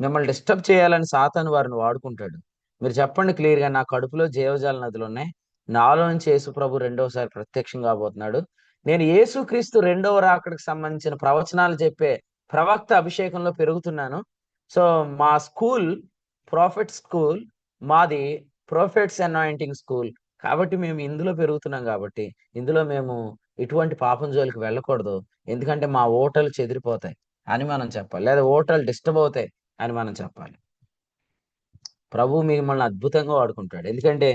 మిమ్మల్ని డిస్టర్బ్ చేయాలని సాతాను వారిని వాడుకుంటాడు. మీరు చెప్పండి క్లియర్గా, నా కడుపులో జీవజాల నదులు ఉన్నాయి, నాలో నుంచి యేసు ప్రభు రెండవసారి ప్రత్యక్షం కాబోతున్నాడు, నేను యేసుక్రీస్తు రెండవ రాకడికి సంబంధించిన ప్రవచనాలు చెప్పే ప్రవక్త అభిషేకంలో పెరుగుతున్నాను. సో మా స్కూల్ ప్రాఫిట్ స్కూల్, మాది ప్రొఫెట్స్ అనాయింటింగ్ స్కూల్. కాబట్టి మేము ఇందులో పెరుగుతున్నాం, కాబట్టి ఇందులో మేము ఇటువంటి పాపం జోలికి వెళ్ళకూడదు, ఎందుకంటే మా ఓటలు చెదిరిపోతాయి అని మనం చెప్పాలి, లేదా ఓటలు డిస్టర్బ్ అవుతాయి అని మనం చెప్పాలి. ప్రభు మిమ్మల్ని అద్భుతంగా వాడుకుంటాడు. ఎందుకంటే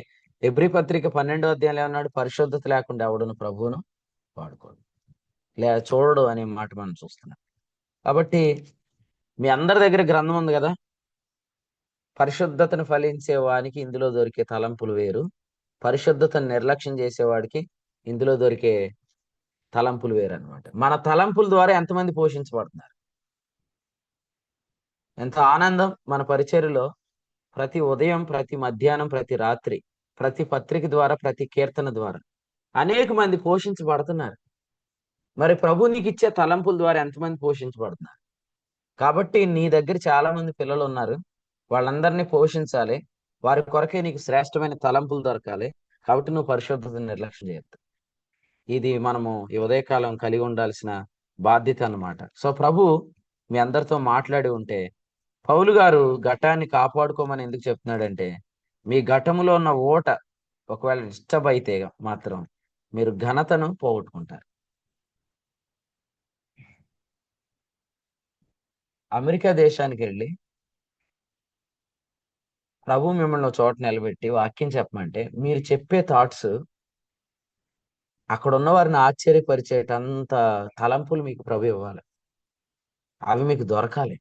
హెబ్రీ పత్రిక 12వ అధ్యాయంలో ఏమన్నాడు? పరిశుద్ధత లేకుండా ఎవడును ప్రభువును వాడుకోడు, లేదా చూడడు అనే మాట మనం చూస్తున్నాం. కాబట్టి మీ అందరి దగ్గర గ్రంథం ఉంది కదా. పరిశుద్ధతను ఫలించే వానికి ఇందులో దొరికే తలంపులు వేరు, పరిశుద్ధతను నిర్లక్ష్యం చేసేవాడికి ఇందులో దొరికే తలంపులు వేరు అనమాట. మన తలంపుల ద్వారా ఎంతమంది పోషించబడుతున్నారు? ఎంత ఆనందం మన పరిచర్యలో. ప్రతి ఉదయం, ప్రతి మధ్యాహ్నం, ప్రతి రాత్రి, ప్రతి పత్రిక ద్వారా, ప్రతి కీర్తన ద్వారా అనేక మంది పోషించబడుతున్నారు. మరి ప్రభు నీకు ఇచ్చే తలంపుల ద్వారా ఎంతమంది పోషించబడుతున్నారు? కాబట్టి నీ దగ్గర చాలా మంది పిల్లలు ఉన్నారు, వాళ్ళందరినీ పోషించాలి, వారి కొరకే నీకు శ్రేష్టమైన తలంపులు దొరకాలి. కాబట్టి నువ్వు పరిశుద్ధతను నిర్లక్ష్యం చేయొద్దు. ఇది మనము ఈ ఉదయకాలం కలిగి ఉండాల్సిన బాధ్యత అన్నమాట. సో ప్రభు మీ అందరితో మాట్లాడి ఉంటే, పౌలు గారు ఘటాన్ని కాపాడుకోమని ఎందుకు చెప్తున్నాడంటే, మీ ఘటములో ఉన్న ఓట ఒకవేళ డిస్టర్బ్ అయితే మాత్రం మీరు ఘనతను పోగొట్టుకుంటారు. అమెరికా దేశానికి వెళ్ళి ప్రభు మిమ్మల్ని ఒక చోట నిలబెట్టి వాక్యం చెప్పమంటే, మీరు చెప్పే థాట్స్ అక్కడ ఉన్న వారిని ఆశ్చర్యపరిచేటంత తలంపులు మీకు ప్రభు ఇవ్వాలి. అవి మీకు దొరకాలి.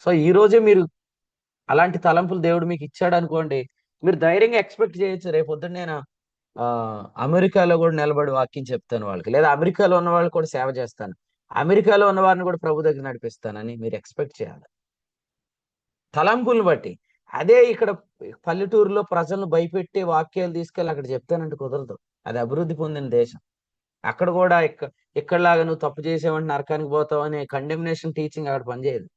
సో ఈ రోజే మీరు అలాంటి తలంపులు దేవుడు మీకు ఇచ్చాడు అనుకోండి, మీరు ధైర్యంగా ఎక్స్పెక్ట్ చేయొచ్చు, రేపు పొద్దున్న నేను ఆ అమెరికాలో కూడా నిలబడి వాక్యం చెప్తాను వాళ్ళకి, లేదా అమెరికాలో ఉన్న వాళ్ళు కూడా సేవ చేస్తాను, అమెరికాలో ఉన్న వారిని కూడా ప్రభు దగ్గర నడిపిస్తానని మీరు ఎక్స్పెక్ట్ చేయాలి తలంపులను బట్టి. అదే ఇక్కడ పల్లెటూరులో ప్రజలను భయపెట్టి వాక్యాలు తీసుకెళ్ళి అక్కడ చెప్తానంటే కుదరదు. అది అభివృద్ధి పొందిన దేశం. అక్కడ కూడా ఇక్కడలాగా నువ్వు తప్పు చేసావంటే నరకానికి పోతావు అనే కండెమినేషన్ టీచింగ్ అక్కడ పనిచేయదు.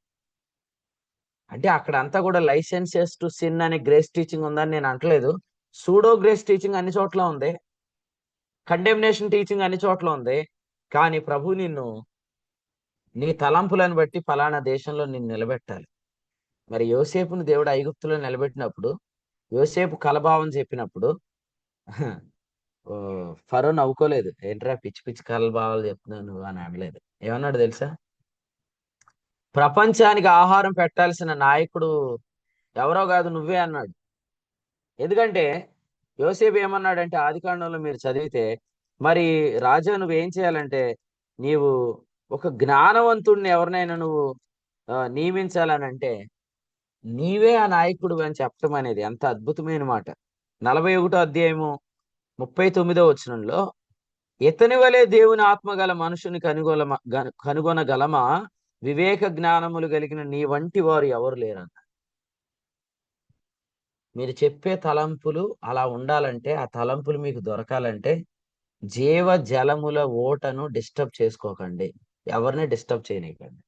అంటే అక్కడ అంతా కూడా లైసెన్సెస్ టు సిన్ అనే గ్రేస్ టీచింగ్ ఉందని నేను అంటలేదు. సూడో గ్రేస్ టీచింగ్ అన్ని చోట్ల ఉంది, కండెమినేషన్ టీచింగ్ అన్ని చోట్ల ఉంది. కానీ ప్రభు నిన్ను నీ తలంపులను బట్టి ఫలానా దేశంలో నిన్ను నిలబెట్టాలి. మరి యోసేపుని దేవుడు ఐగుప్తులో నిలబెట్టినప్పుడు, యోసేపు కలభావం చెప్పినప్పుడు ఓ, ఫరో నవ్వుకోలేదు. ఏంట్రా పిచ్చి పిచ్చి కలభావాలు చెప్తున్నావు నువ్వు అని అనలేదు. ఏమన్నాడు తెలుసా? ప్రపంచానికి ఆహారం పెట్టాల్సిన నాయకుడు ఎవరో కాదు నువ్వే అన్నాడు. ఎందుకంటే యోసేపు ఏమన్నాడంటే, ఆదికాండంలో మీరు చదివితే, మరి రాజా నువ్వేం చేయాలంటే, నీవు ఒక జ్ఞానవంతుడిని ఎవరినైనా నువ్వు నియమించాలని అంటే నీవే ఆ నాయకుడు అని చెప్పడం అనేది ఎంత అద్భుతమైన మాట. 41వ అధ్యాయము 39వ వచనంలో, ఇతని వలె దేవుని ఆత్మ గల మనుషుని కనుగొనగలమా, వివేక జ్ఞానములు కలిగిన నీ వంటి వారు ఎవరు లేరన్న. మీరు చెప్పే తలంపులు అలా ఉండాలంటే, ఆ తలంపులు మీకు దొరకాలంటే జీవ జలముల ఓటను డిస్టర్బ్ చేసుకోకండి, ఎవరిని డిస్టర్బ్ చేయనీకండి.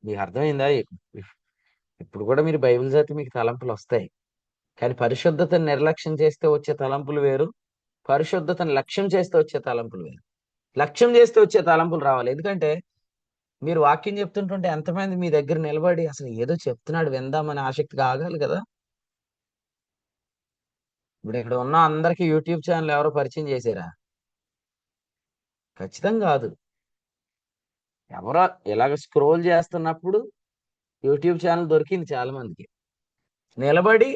మీకు అర్థమైందా? ఇప్పుడు కూడా మీరు బైబిల్ చదివితే మీకు తలంపులు వస్తాయి. కానీ పరిశుద్ధతను నిర్లక్ష్యం చేస్తే వచ్చే తలంపులు వేరు, పరిశుద్ధతను లక్ష్యం చేస్తే వచ్చే తలంపులు వేరు. లక్ష్యం చేస్తే వచ్చే తలంపులు రావాలి. ఎందుకంటే మీరు వాక్యం చెప్తుంటుంటే ఎంతమంది మీ దగ్గర నిలబడి అసలు ఏదో చెప్తున్నాడు విందామని ఆసక్తిగా ఆగాలి కదా. ఇప్పుడు ఇక్కడ ఉన్న అందరికి యూట్యూబ్ ఛానల్ ఎవరో పరిచయం చేశారా? ఖచ్చితంగా కాదు. ఎవరో ఇలాగ స్క్రోల్ చేస్తున్నప్పుడు యూట్యూబ్ ఛానల్ దొరికింది చాలా మందికి, నిలబడి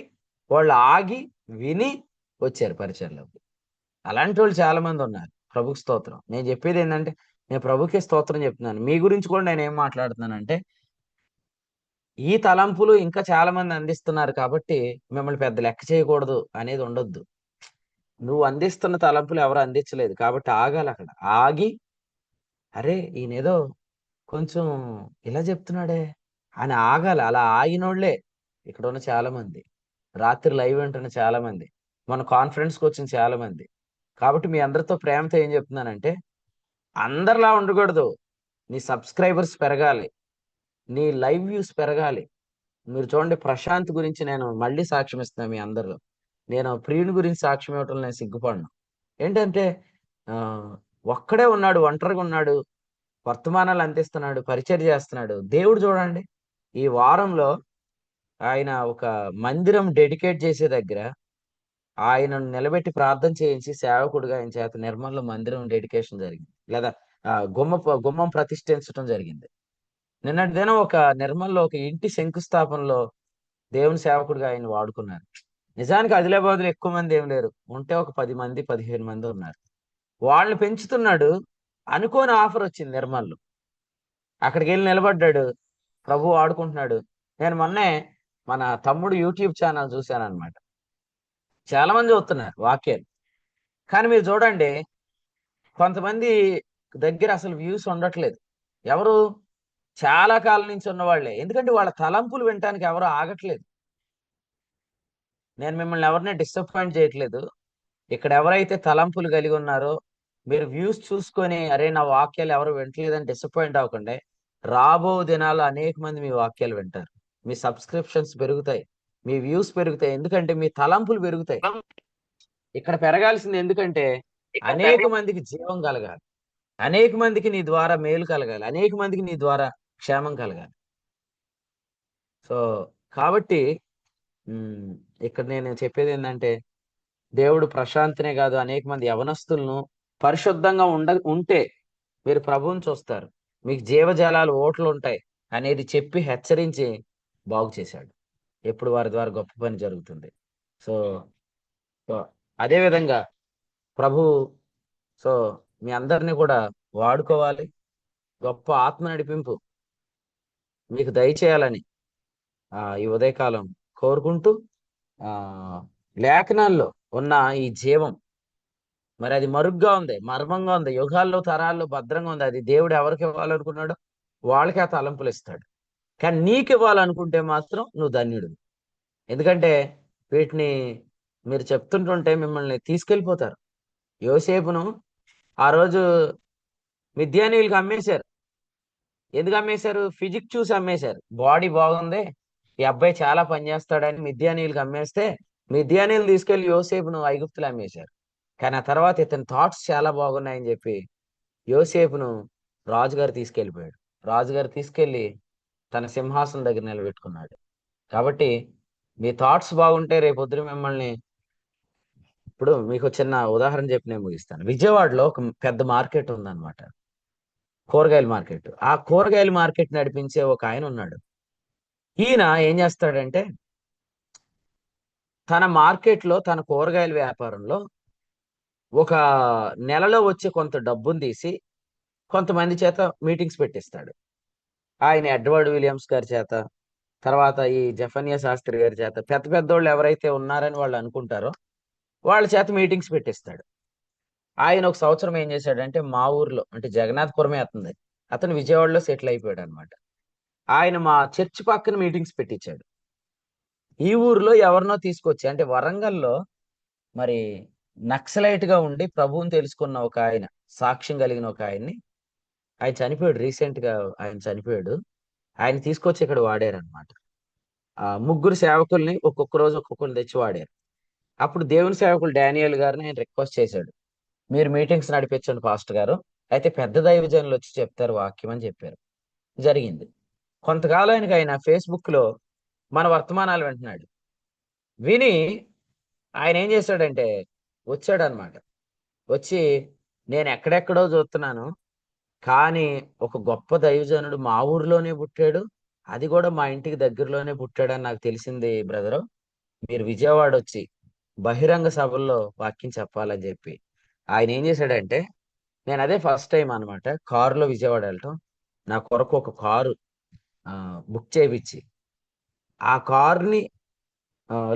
వాళ్ళు ఆగి విని వచ్చారు పరిచయంలోకి. అలాంటి వాళ్ళు చాలా మంది ఉన్నారు. ప్రభుకి స్తోత్రం. నేను చెప్పేది ఏంటంటే, నేను ప్రభుకే స్తోత్రం చెప్తున్నాను. మీ గురించి కూడా నేను ఏం మాట్లాడుతున్నానంటే, ఈ తలంపులు ఇంకా చాలా మంది అందిస్తున్నారు కాబట్టి మిమ్మల్ని పెద్ద లెక్క చేయకూడదు అనేది ఉండొద్దు. నువ్వు అందిస్తున్న తలంపులు ఎవరు అందించలేదు కాబట్టి ఆగాలి. అక్కడ ఆగి, అరే ఈయనేదో కొంచెం ఇలా చెప్తున్నాడే అని ఆగాలి. అలా ఆగినోళ్లే ఇక్కడ ఉన్న చాలా మంది, రాత్రి లైవ్ వింటున్న చాలా మంది, మన కాన్ఫరెన్స్కి వచ్చిన చాలా మంది. కాబట్టి మీ అందరితో ప్రేమతో ఏం చెప్తున్నానంటే, అందరిలా ఉండకూడదు. నీ సబ్స్క్రైబర్స్ పెరగాలి, నీ లైవ్ వ్యూస్ పెరగాలి. మీరు చూడండి, ప్రశాంత్ గురించి నేను మళ్ళీ సాక్ష్యం ఇస్తున్నాను మీ అందరిలో. నేను ప్రియుని గురించి సాక్ష్యం ఇవ్వటం నేను సిగ్గుపడను. ఏంటంటే ఒక్కడే ఉన్నాడు, ఒంటరిగా ఉన్నాడు, వర్తమానాలు అందిస్తున్నాడు, పరిచయం చేస్తున్నాడు. దేవుడు చూడండి, ఈ వారంలో ఆయన ఒక మందిరం డెడికేట్ చేసే దగ్గర ఆయనను నిలబెట్టి ప్రార్థన చేయించి సేవకుడిగా ఆయన చేత నిర్మల్లో మందిరం డెడికేషన్ జరిగింది, లేదా గుమ్మం ప్రతిష్ఠించడం జరిగింది. నిన్నటి దినం ఒక నిర్మల్లో ఒక ఇంటి శంకుస్థాపనలో దేవుని సేవకుడిగా ఆయన వాడుకున్నారు. నిజానికి ఆదిలాబాద్లో ఎక్కువ మంది ఏం లేరు, ఉంటే ఒక 10 మంది 15 మంది ఉన్నారు. వాళ్ళని పెంచుతున్నాడు. అనుకోని ఆఫర్ వచ్చింది నిర్మల్లో, అక్కడికి వెళ్ళి నిలబడ్డాడు, ప్రభు ఆడుకుంటున్నాడు. నేను మొన్నే మన తమ్ముడు యూట్యూబ్ ఛానల్ చూశాను అనమాట. చాలా మంది చూస్తున్నారు వాక్యాలు, కానీ మీరు చూడండి కొంతమంది దగ్గర అసలు వ్యూస్ ఉండట్లేదు. ఎవరు? చాలా కాలం నుంచి ఉన్నవాళ్లే. ఎందుకంటే వాళ్ళ తలంపులు వినటానికి ఎవరు ఆగట్లేదు. నేను మిమ్మల్ని ఎవరిని డిసప్పాయింట్ చేయట్లేదు. ఇక్కడ ఎవరైతే తలంపులు కలిగి ఉన్నారో, మీరు వ్యూస్ చూసుకొని అరే నా వాక్యాలు ఎవరు వింటలేదని డిసప్పాయింట్ అవ్వకండి. రాబో దినాలు అనేక మంది మీ వాక్యాలు వింటారు. మీ సబ్స్క్రిప్షన్స్ పెరుగుతాయి, మీ వ్యూస్ పెరుగుతాయి, ఎందుకంటే మీ తలంపులు పెరుగుతాయి. ఇక్కడ పెరగాల్సింది ఎందుకంటే అనేక మందికి జీవం కలగాలి, అనేక మందికి నీ ద్వారా మేలు కలగాలి, అనేక మందికి నీ ద్వారా క్షేమం కలగాలి. సో కాబట్టి ఉమ్, ఇక్కడ నేను చెప్పేది ఏంటంటే దేవుడు ప్రశాంతినే కాదు అనేక మంది యవనస్తులను పరిశుద్ధంగా ఉంటే మీరు ప్రభువుని చూస్తారు, మీకు జీవజాలాలు ఓట్లు ఉంటాయి అనేది చెప్పి హెచ్చరించి బాగు చేశాడు. ఎప్పుడు వారి ద్వారా గొప్ప పని జరుగుతుంది. సో సో అదే విధంగా ప్రభు సో మీ అందరినీ కూడా వాడుకోవాలి, గొప్ప ఆత్మ నడిపింపు మీకు దయచేయాలని ఈ ఉదయకాలం కోరుకుంటూ ఆ లేఖనాల్లో ఉన్న ఈ జీవం మరి అది మరుగ్గా ఉంది, మర్మంగా ఉంది, యుగాల్లో తరాల్లో భద్రంగా ఉంది. అది దేవుడు ఎవరికి ఇవ్వాలనుకున్నాడో వాళ్ళకి ఆ తలంపులు ఇస్తాడు. కానీ నీకు ఇవ్వాలనుకుంటే మాత్రం నువ్వు ధన్యుడు. ఎందుకంటే వీటిని మీరు చెప్తుంటుంటే మిమ్మల్ని తీసుకెళ్ళిపోతారు. యోసేపును ఆ రోజు మిద్యానీయులకు అమ్మేశారు. ఎందుకు అమ్మేశారు? ఫిజిక్ చూసి అమ్మేశారు. బాడీ బాగుంది, ఈ అబ్బాయి చాలా పనిచేస్తాడని మిద్యానీయులకు అమ్మేస్తే మిద్యానీయులు తీసుకెళ్లి యోసేపును ఐగుప్తులు అమ్మేశారు. కానీ ఆ తర్వాత ఇతని థాట్స్ చాలా బాగున్నాయని చెప్పి యోసేపును రాజుగారు తీసుకెళ్ళిపోయాడు. రాజుగారు తీసుకెళ్లి తన సింహాసనం దగ్గర నిలబెట్టుకున్నాడు. కాబట్టి మీ థాట్స్ బాగుంటే రేపొద్దున మిమ్మల్ని ఇప్పుడు మీకు చిన్న ఉదాహరణ చెప్పి నేను ముగిస్తాను. విజయవాడలో ఒక పెద్ద మార్కెట్ ఉందన్నమాట, కూరగాయల మార్కెట్. ఆ కూరగాయల మార్కెట్ నడిపించే ఒక ఆయన ఉన్నాడు. ఈయన ఏం చేస్తాడంటే తన మార్కెట్లో తన కూరగాయల వ్యాపారంలో ఒక నెలలో వచ్చే కొంత డబ్బును తీసి కొంతమంది చేత మీటింగ్స్ పెట్టిస్తాడు. ఆయన ఎడ్వర్డ్ విలియమ్స్ గారి చేత, తర్వాత ఈ జఫన్యా శాస్త్రి గారి చేత, పెద్ద పెద్దోళ్ళు ఎవరైతే ఉన్నారని వాళ్ళు అనుకుంటారో వాళ్ళ చేత మీటింగ్స్ పెట్టిస్తాడు. ఆయన ఒక సంవత్సరం ఏం చేశాడంటే మా ఊర్లో అంటే జగన్నాథపురమే అతనిది, అతను విజయవాడలో సెటిల్ అయిపోయాడు అనమాట. ఆయన మా చర్చి పక్కన మీటింగ్స్ పెట్టించాడు. ఈ ఊర్లో ఎవరినో తీసుకొచ్చి అంటే వరంగల్లో మరి నక్సలైట్ గా ఉండి ప్రభువుని తెలుసుకున్న ఒక ఆయన, సాక్ష్యం కలిగిన ఒక ఆయన్ని, ఆయన చనిపోయాడు రీసెంట్ గా, ఆయన చనిపోయాడు. ఆయన తీసుకొచ్చి ఇక్కడ వాడారు అనమాట. ముగ్గురు సేవకుల్ని ఒక్కొక్క రోజు ఒక్కొక్కరిని తెచ్చి వాడారు. అప్పుడు దేవుని సేవకులు డానియల్ గారిని ఆయన రిక్వెస్ట్ చేశాడు, మీరు మీటింగ్స్ నడిపించండి పాస్టర్ గారు, అయితే పెద్ద దైవజనులు వచ్చి చెప్తారు వాక్యం అని చెప్పారు. జరిగింది. కొంతకాలానికి ఆయన ఫేస్బుక్ లో మన వర్తమానాలు వింటున్నాడు. విని ఆయన ఏం చేశాడంటే వచ్చాడు అనమాట. వచ్చి నేను ఎక్కడెక్కడో చూస్తున్నాను, కానీ ఒక గొప్ప దైవజనుడు మా ఊర్లోనే పుట్టాడు, అది కూడా మా ఇంటికి దగ్గరలోనే పుట్టాడని నాకు తెలిసింది బ్రదరు. మీరు విజయవాడ వచ్చి బహిరంగ సభల్లో వాక్యం చెప్పాలని చెప్పి ఆయన ఏం చేశాడంటే, నేను అదే ఫస్ట్ టైం అనమాట కారులో విజయవాడ వెళ్ళటం. నా కొరకు ఒక కారు బుక్ చేయించి ఆ కారుని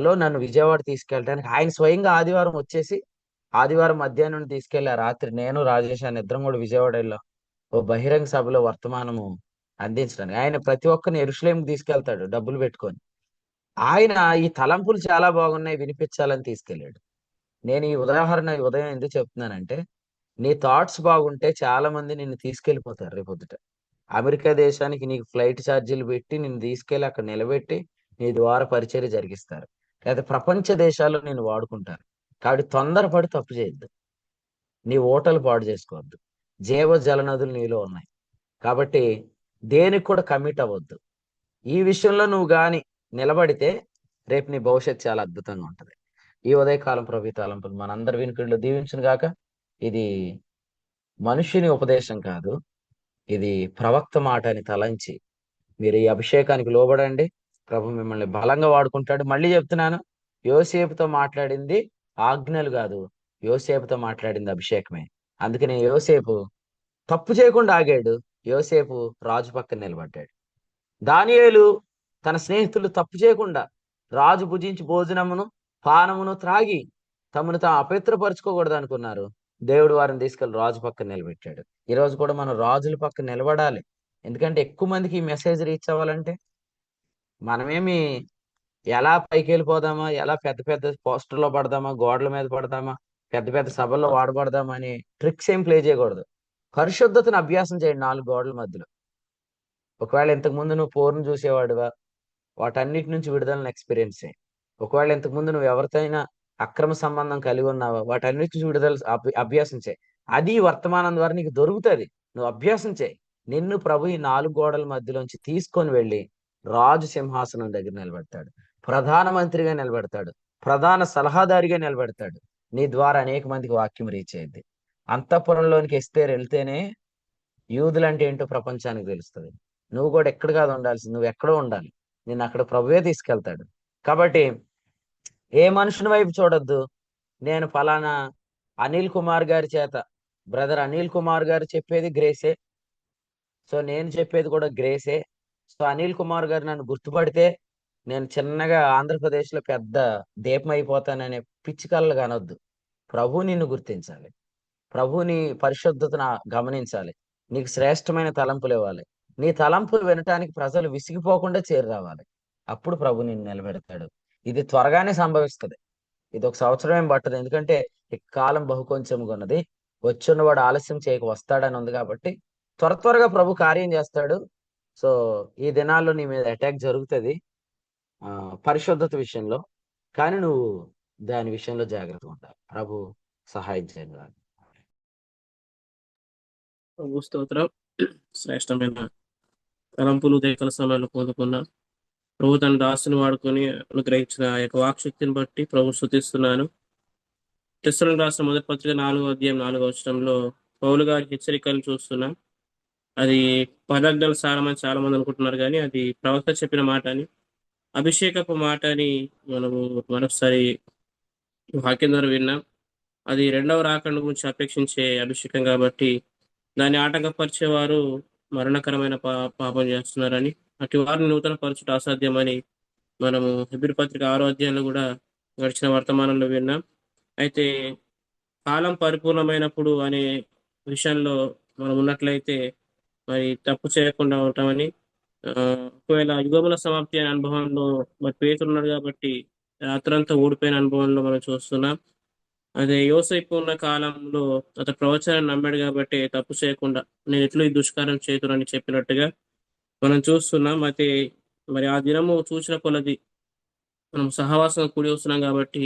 లో నన్ను విజయవాడ తీసుకెళ్ళడానికి ఆయన స్వయంగా ఆదివారం వచ్చేసి ఆదివారం మధ్యాహ్నం తీసుకెళ్లి ఆ రాత్రి నేను రాజేష్ అని ఇద్దరం కూడా విజయవాడ వెళ్ళాం ఓ బహిరంగ సభలో వర్తమానము అందించడానికి. ఆయన ప్రతి ఒక్కరిని యెరూషలేముకి తీసుకెళ్తాడు డబ్బులు పెట్టుకొని. ఆయన ఈ తలంపులు చాలా బాగున్నాయి వినిపించాలని తీసుకెళ్ళాడు. నేను ఈ ఉదాహరణ ఈ ఉదయం ఎందుకు చెప్తున్నానంటే నీ థాట్స్ బాగుంటే చాలా మంది నిన్ను తీసుకెళ్లిపోతారు రేపొద్దుట. అమెరికా దేశానికి నీకు ఫ్లైట్ ఛార్జీలు పెట్టి నిన్ను తీసుకెళ్లి అక్కడ నిలబెట్టి నీ ద్వారా పరిచర్య జరిగిస్తారు, లేదా ప్రపంచ దేశాల్లో నేను వాడుకుంటారు. కాబట్టి తొందరపడి తప్పు చేయొద్దు, నీ ఓటలు పాడు చేసుకోవద్దు. జీవ జలనదులు నీలో ఉన్నాయి కాబట్టి దేనికి కూడా కమిట్ అవ్వద్దు. ఈ విషయంలో నువ్వు గాని నిలబడితే రేపు నీ భవిష్యత్తు చాలా అద్భుతంగా ఉంటది. ఈ ఉదయకాలం ప్రభు తలంపులు మనందరి వినికిడిలో దీవించును గాక. ఇది మనుష్యుని ఉపదేశం కాదు, ఇది ప్రవక్త మాట అని తలంచి మీరు ఈ అభిషేకానికి లోబడండి. ప్రభు మిమ్మల్ని బలంగా వాడుకుంటాడు. మళ్ళీ చెప్తున్నాను, యోసేపుతో మాట్లాడింది ఆజ్ఞలు కాదు, యోసేపుతో మాట్లాడింది అభిషేకమే. అందుకని యోసేపు తప్పు చేయకుండా ఆగాడు, యోసేపు రాజు పక్కన నిలబడ్డాడు. దానియేలు తన స్నేహితులు తప్పు చేయకుండా రాజు భుజించి భోజనమును పానమును త్రాగి తమను తాము అపవిత్రపరచుకోకూడదు అనుకున్నారు. దేవుడు వారిని తీసుకెళ్లి రాజు పక్కన నిలబెట్టాడు. ఈ రోజు కూడా మనం రాజుల పక్కన నిలబడాలి. ఎందుకంటే ఎక్కువ మందికి ఈ మెసేజ్ రీచ్ అవ్వాలంటే మనమేమి ఎలా పైకి వెళ్ళిపోదామా, ఎలా పెద్ద పెద్ద పోస్టర్లో పడదామా, గోడల మీద పడదామా, పెద్ద పెద్ద సభల్లో వాడబడదామని ట్రిక్స్ ఏం ప్లే చేయకూడదు. పరిశుద్ధతను అభ్యాసం చేయండి 4 గోడల మధ్యలో. ఒకవేళ ఇంతకు ముందు నువ్వు పోర్ను చూసేవాడివా, వాటన్నిటి నుంచి విడుదలను ఎక్స్పీరియన్స్ చేయి. ఒకవేళ ఇంతకు ముందు నువ్వు ఎవరితోనైనా అక్రమ సంబంధం కలిగి ఉన్నావా, వాటన్నిటి నుంచి విడుదల అభ్యాసం చేయి. అది ఈ వర్తమానం ద్వారా నీకు దొరుకుతుంది. నువ్వు అభ్యాసం చేయి. నిన్ను ప్రభు ఈ 4 గోడల మధ్యలోంచి తీసుకొని వెళ్ళి రాజు సింహాసనం దగ్గర నిలబెడతాడు, ప్రధానమంత్రిగా నిలబెడతాడు, ప్రధాన సలహాదారిగా నిలబెడతాడు. నీ ద్వారా అనేక మందికి వాక్యం రీచ్ అయ్యింది. అంతఃపురంలోనికి ఎస్తేరు వెళ్తేనే యూదులంటే ఏంటో ప్రపంచానికి తెలుస్తుంది. నువ్వు కూడా ఎక్కడ కాదు ఉండాల్సింది, నువ్వు ఎక్కడో ఉండాలి. నిన్ను అక్కడ ప్రభువే తీసుకెళ్తాడు. కాబట్టి ఏ మనుషుని వైపు చూడొద్దు. నేను ఫలానా అనిల్ కుమార్ గారి చేత, బ్రదర్ అనిల్ కుమార్ గారు చెప్పేది గ్రేసే, సో నేను చెప్పేది కూడా గ్రేసే. సో అనిల్ కుమార్ గారు నన్ను గుర్తుపడితే నేను చిన్నగా ఆంధ్రప్రదేశ్లో పెద్ద దీపం అయిపోతాననే పిచ్చి కలలు కానొద్దు. ప్రభు నిన్ను గుర్తించాలి, ప్రభుని పరిశుద్ధతను గమనించాలి, నీకు శ్రేష్టమైన తలంపులు ఇవ్వాలి. నీ తలంపులు వినటానికి ప్రజలు విసిగిపోకుండా చేరి రావాలి. అప్పుడు ప్రభు నిన్ను నిలబెడతాడు. ఇది త్వరగానే సంభవిస్తుంది. ఇది 1 సంవత్సరం ఏం పట్టదు. ఎందుకంటే ఈ కాలం బహు కొంచెంగా ఉన్నది. వచ్చున్నవాడు ఆలస్యం చేయక వస్తాడని ఉంది. కాబట్టి త్వరగా ప్రభు కార్యం చేస్తాడు. సో ఈ దినాల్లో నీ మీద అటాక్ జరుగుతుంది పరిశుద్ధత విషయంలో. కానీ నువ్వు దాని విషయంలో జాగ్రత్తగా ఉండాలి. ప్రభు సహాయం చేయండి. ప్రభు స్తోత్రం. శ్రేష్టమైన తలంపులు ఉదయకాల సమయంలో పొందుకున్న ప్రభు తన దాసుని వాడుకొని అనుగ్రహించిన ఆ యొక్క వాక్శక్తిని బట్టి ప్రభు స్తుతిస్తున్నాను. తెస్సలోనికీయులకు రాసిన మొదటి పత్రిక 4వ అధ్యాయం 4వ వచనంలో పౌలు గారి హెచ్చరికలు చూస్తున్నాం. అది పదార్థాల సారమని చాలా మంది అనుకుంటున్నారు, కానీ అది ప్రవక్త చెప్పిన మాట అని, అభిషేకపు మాట అని మనము మరొకసారి వాక్యం ద్వారా విన్నాం. అది రెండవ రాకడ గురించి అపేక్షించే అభిషేకం కాబట్టి దాన్ని ఆటంకపరిచేవారు మరణకరమైన పాపం చేస్తున్నారని, అటు వారిని నూతన పరచుట అసాధ్యమని మనము హెబ్రీ పత్రిక 6వ అధ్యాయంలో కూడా గడిచిన వర్తమానంలో విన్నాం. అయితే కాలం పరిపూర్ణమైనప్పుడు అనే విషయంలో మనం ఉన్నట్లయితే మరి తప్పు చేయకుండా ఉంటామని, ఒకవేళ యుగముల సమాప్తి అనే అనుభవంలో మరి పేతురు ఉన్నాడు కాబట్టి రాత్రంతా ఓడిపోయిన అనుభవంలో మనం చూస్తున్నాం. అదే యోసేపు ఉన్న కాలంలో అతను ప్రవచనాన్ని నమ్మాడు కాబట్టి తప్పు చేయకుండా నేను ఎట్లు ఈ దుష్కారం చేతునని చెప్పినట్టుగా మనం చూస్తున్నాం. అయితే మరి ఆ దినము చూసిన కొలది మనం సహవాసం కూడి వస్తున్నాం కాబట్టి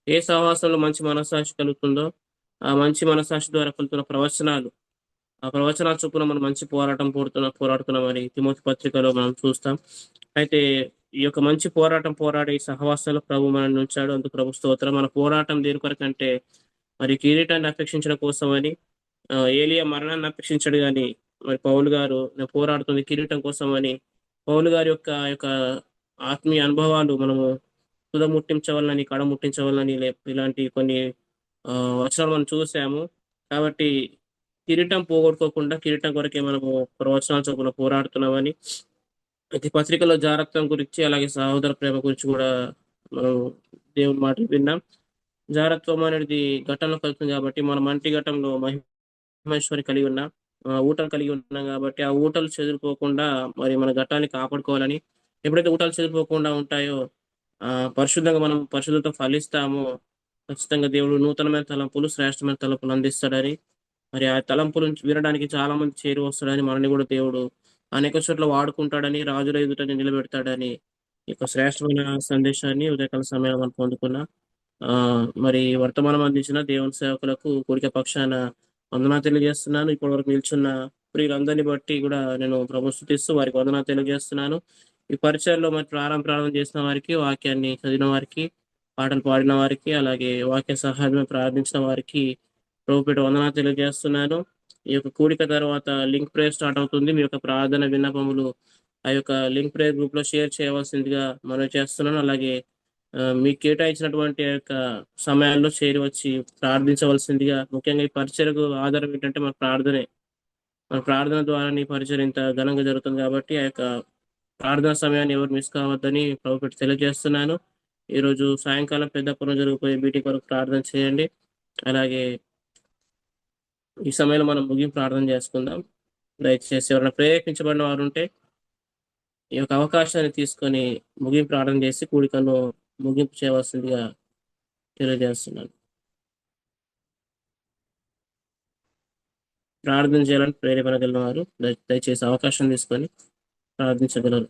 ఏ సహవాసంలో మంచి మనస్సాక్షి కలుగుతుందో ఆ మంచి మనస్సాక్షి ద్వారా కలుగుతున్న ప్రవచనాలు, ఆ ప్రవచనాల చొప్పున మనం మంచి పోరాడుతున్నామని తిమోతి పత్రికలో మనం చూస్తాం. అయితే ఈ యొక్క మంచి పోరాడే ఈ సహవాసంలో ప్రభు మనల్ని ఉంచాడు. అందుకు ప్రభు స్తోత్రం. మన పోరాటం దేని కొరకంటే మరి కిరీటాన్ని అపేక్షించడం కోసమని. ఏలియా మరణాన్ని అపేక్షించాడు, కానీ మరి పౌలు గారు నేను పోరాడుతుంది కిరీటం కోసమని. పౌలు గారి యొక్క ఆత్మీయ అనుభవాలు మనము ముట్టించవాలని, కడ ముట్టించవాలని ఇలాంటి కొన్ని వచనాలు మనం చూసాము. కాబట్టి కిరీటం పోగొట్టుకోకుండా కిరీటం కొరకే మనము ప్రవచనాల చొప్పున పోరాడుతున్నామని, ప్రతి పత్రికలో జాగ్రత్త గురించి అలాగే సహోదర ప్రేమ గురించి కూడా మనం దేవుని మాటలు విన్నాం. జాగ్రత్వం అనేది ఘటనలో కలుగుతుంది కాబట్టి మనం మంటి ఘటంలో మహేశ్వరి కలిగి ఉన్నాం, ఊటలు కలిగి ఉన్నాం కాబట్టి ఆ ఊటలు చెదిరిపోకుండా మరి మన ఘటాన్ని కాపాడుకోవాలని. ఎప్పుడైతే ఊటలు చెదిరిపోకుండా ఉంటాయో పరిశుద్ధంగా మనం పరిశుద్ధత ఫలిస్తామో ఖచ్చితంగా దేవుడు నూతనమైన తలంపులు, శ్రేష్టమైన తలంపులు అందిస్తాడని, మరి ఆ తలంపులు వినడానికి చాలా మంది చేరి వస్తాడని, మనల్ని కూడా దేవుడు అనేక చోట్ల వాడుకుంటాడని, రాజుల ఎదుట నిలబెడతాడని ఈ యొక్క శ్రేష్టమైన సందేశాన్ని ఉదయకాల సమయంలో మనం పొందుకున్నాం. మరి వర్తమానం అందించిన దేవుని సేవకులకు కూడిక పక్షాన వందనాలు తెలియజేస్తున్నాను. ఇప్పటి వరకు నిల్చున్న ప్రియులందరినీ బట్టి కూడా నేను ప్రభువును స్తుతిస్తూ వారికి వందనాలు తెలియజేస్తున్నాను. ఈ పరిచయాల్లో మరి ప్రారంభం చేసిన వారికి, వాక్యాన్ని చదివిన వారికి, పాటలు పాడిన వారికి, అలాగే వాక్య సహాయం ప్రార్థించిన వారికి ప్రభుపేట వందనాలు తెలియజేస్తున్నాను. ఈ యొక్క కూడిక తర్వాత లింక్ ప్రేయర్ స్టార్ట్ అవుతుంది. మీ యొక్క ప్రార్థన విన్నపములు ఆ యొక్క లింక్ ప్రేయర్ గ్రూప్ లో షేర్ చేయవలసిందిగా మనవి చేస్తున్నాను. అలాగే మీకు కేటాయించినటువంటి యొక్క సమయాల్లో చేరి వచ్చి ప్రార్థించవలసిందిగా, ముఖ్యంగా ఈ పరిచయకు ఆధారం ఏంటంటే మన ప్రార్థనే. మన ప్రార్థన ద్వారా ఈ పరిచయం ఇంత ఘనంగా జరుగుతుంది కాబట్టి ఆ యొక్క ప్రార్థన సమయాన్ని ఎవరు మిస్ కావద్దని ప్రభుపేట తెలియజేస్తున్నాను. ఈరోజు సాయంకాలం పెద్దపురం జరిగిపోయే మీటింగ్ కొరకు ప్రార్థన చేయండి. అలాగే ఈ సమయంలో మనం ముగింపు ప్రార్థన చేసుకుందాం. దయచేసి ఎవరైనా ప్రేరేపించబడిన వారు ఉంటే ఈ యొక్క అవకాశాన్ని తీసుకొని ముగింపు ప్రార్థన చేసి కూడికను ముగింపు చేయవలసిందిగా తెలియజేస్తున్నాను. ప్రార్థన చేయాలని ప్రేరేపణ కలిగిన వారు దయచేసి అవకాశం తీసుకొని ప్రార్థించగలరు.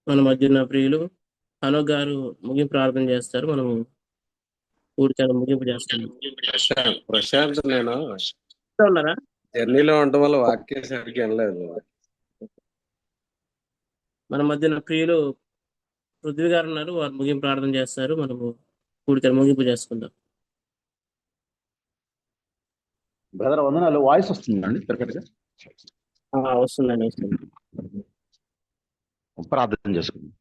మన మధ్య ప్రియులు హనోక్ గారు ముగింపు ప్రార్థన చేస్తారు. మనము పూర్తిగా ముగింపు చేస్తున్నాం. ప్రశాంత్, నేను ఉన్నారా? జర్నీలో ఉండటం వల్ల వాక్యం సరిగ్గా వినలేదు. మన మధ్యన ప్రియులు పృథ్వీ గారు ఉన్నారు, వారు ముగింపు ప్రార్థన చేస్తారు. మనము పూర్తిగా ముగింపు చేసుకుందాం. బ్రదర్ వందనాలు. వాయిస్ వస్తుందండి కరెక్ట్ గా? వస్తుందండి, వస్తుంది. ప్రార్థన చేసుకుందాం.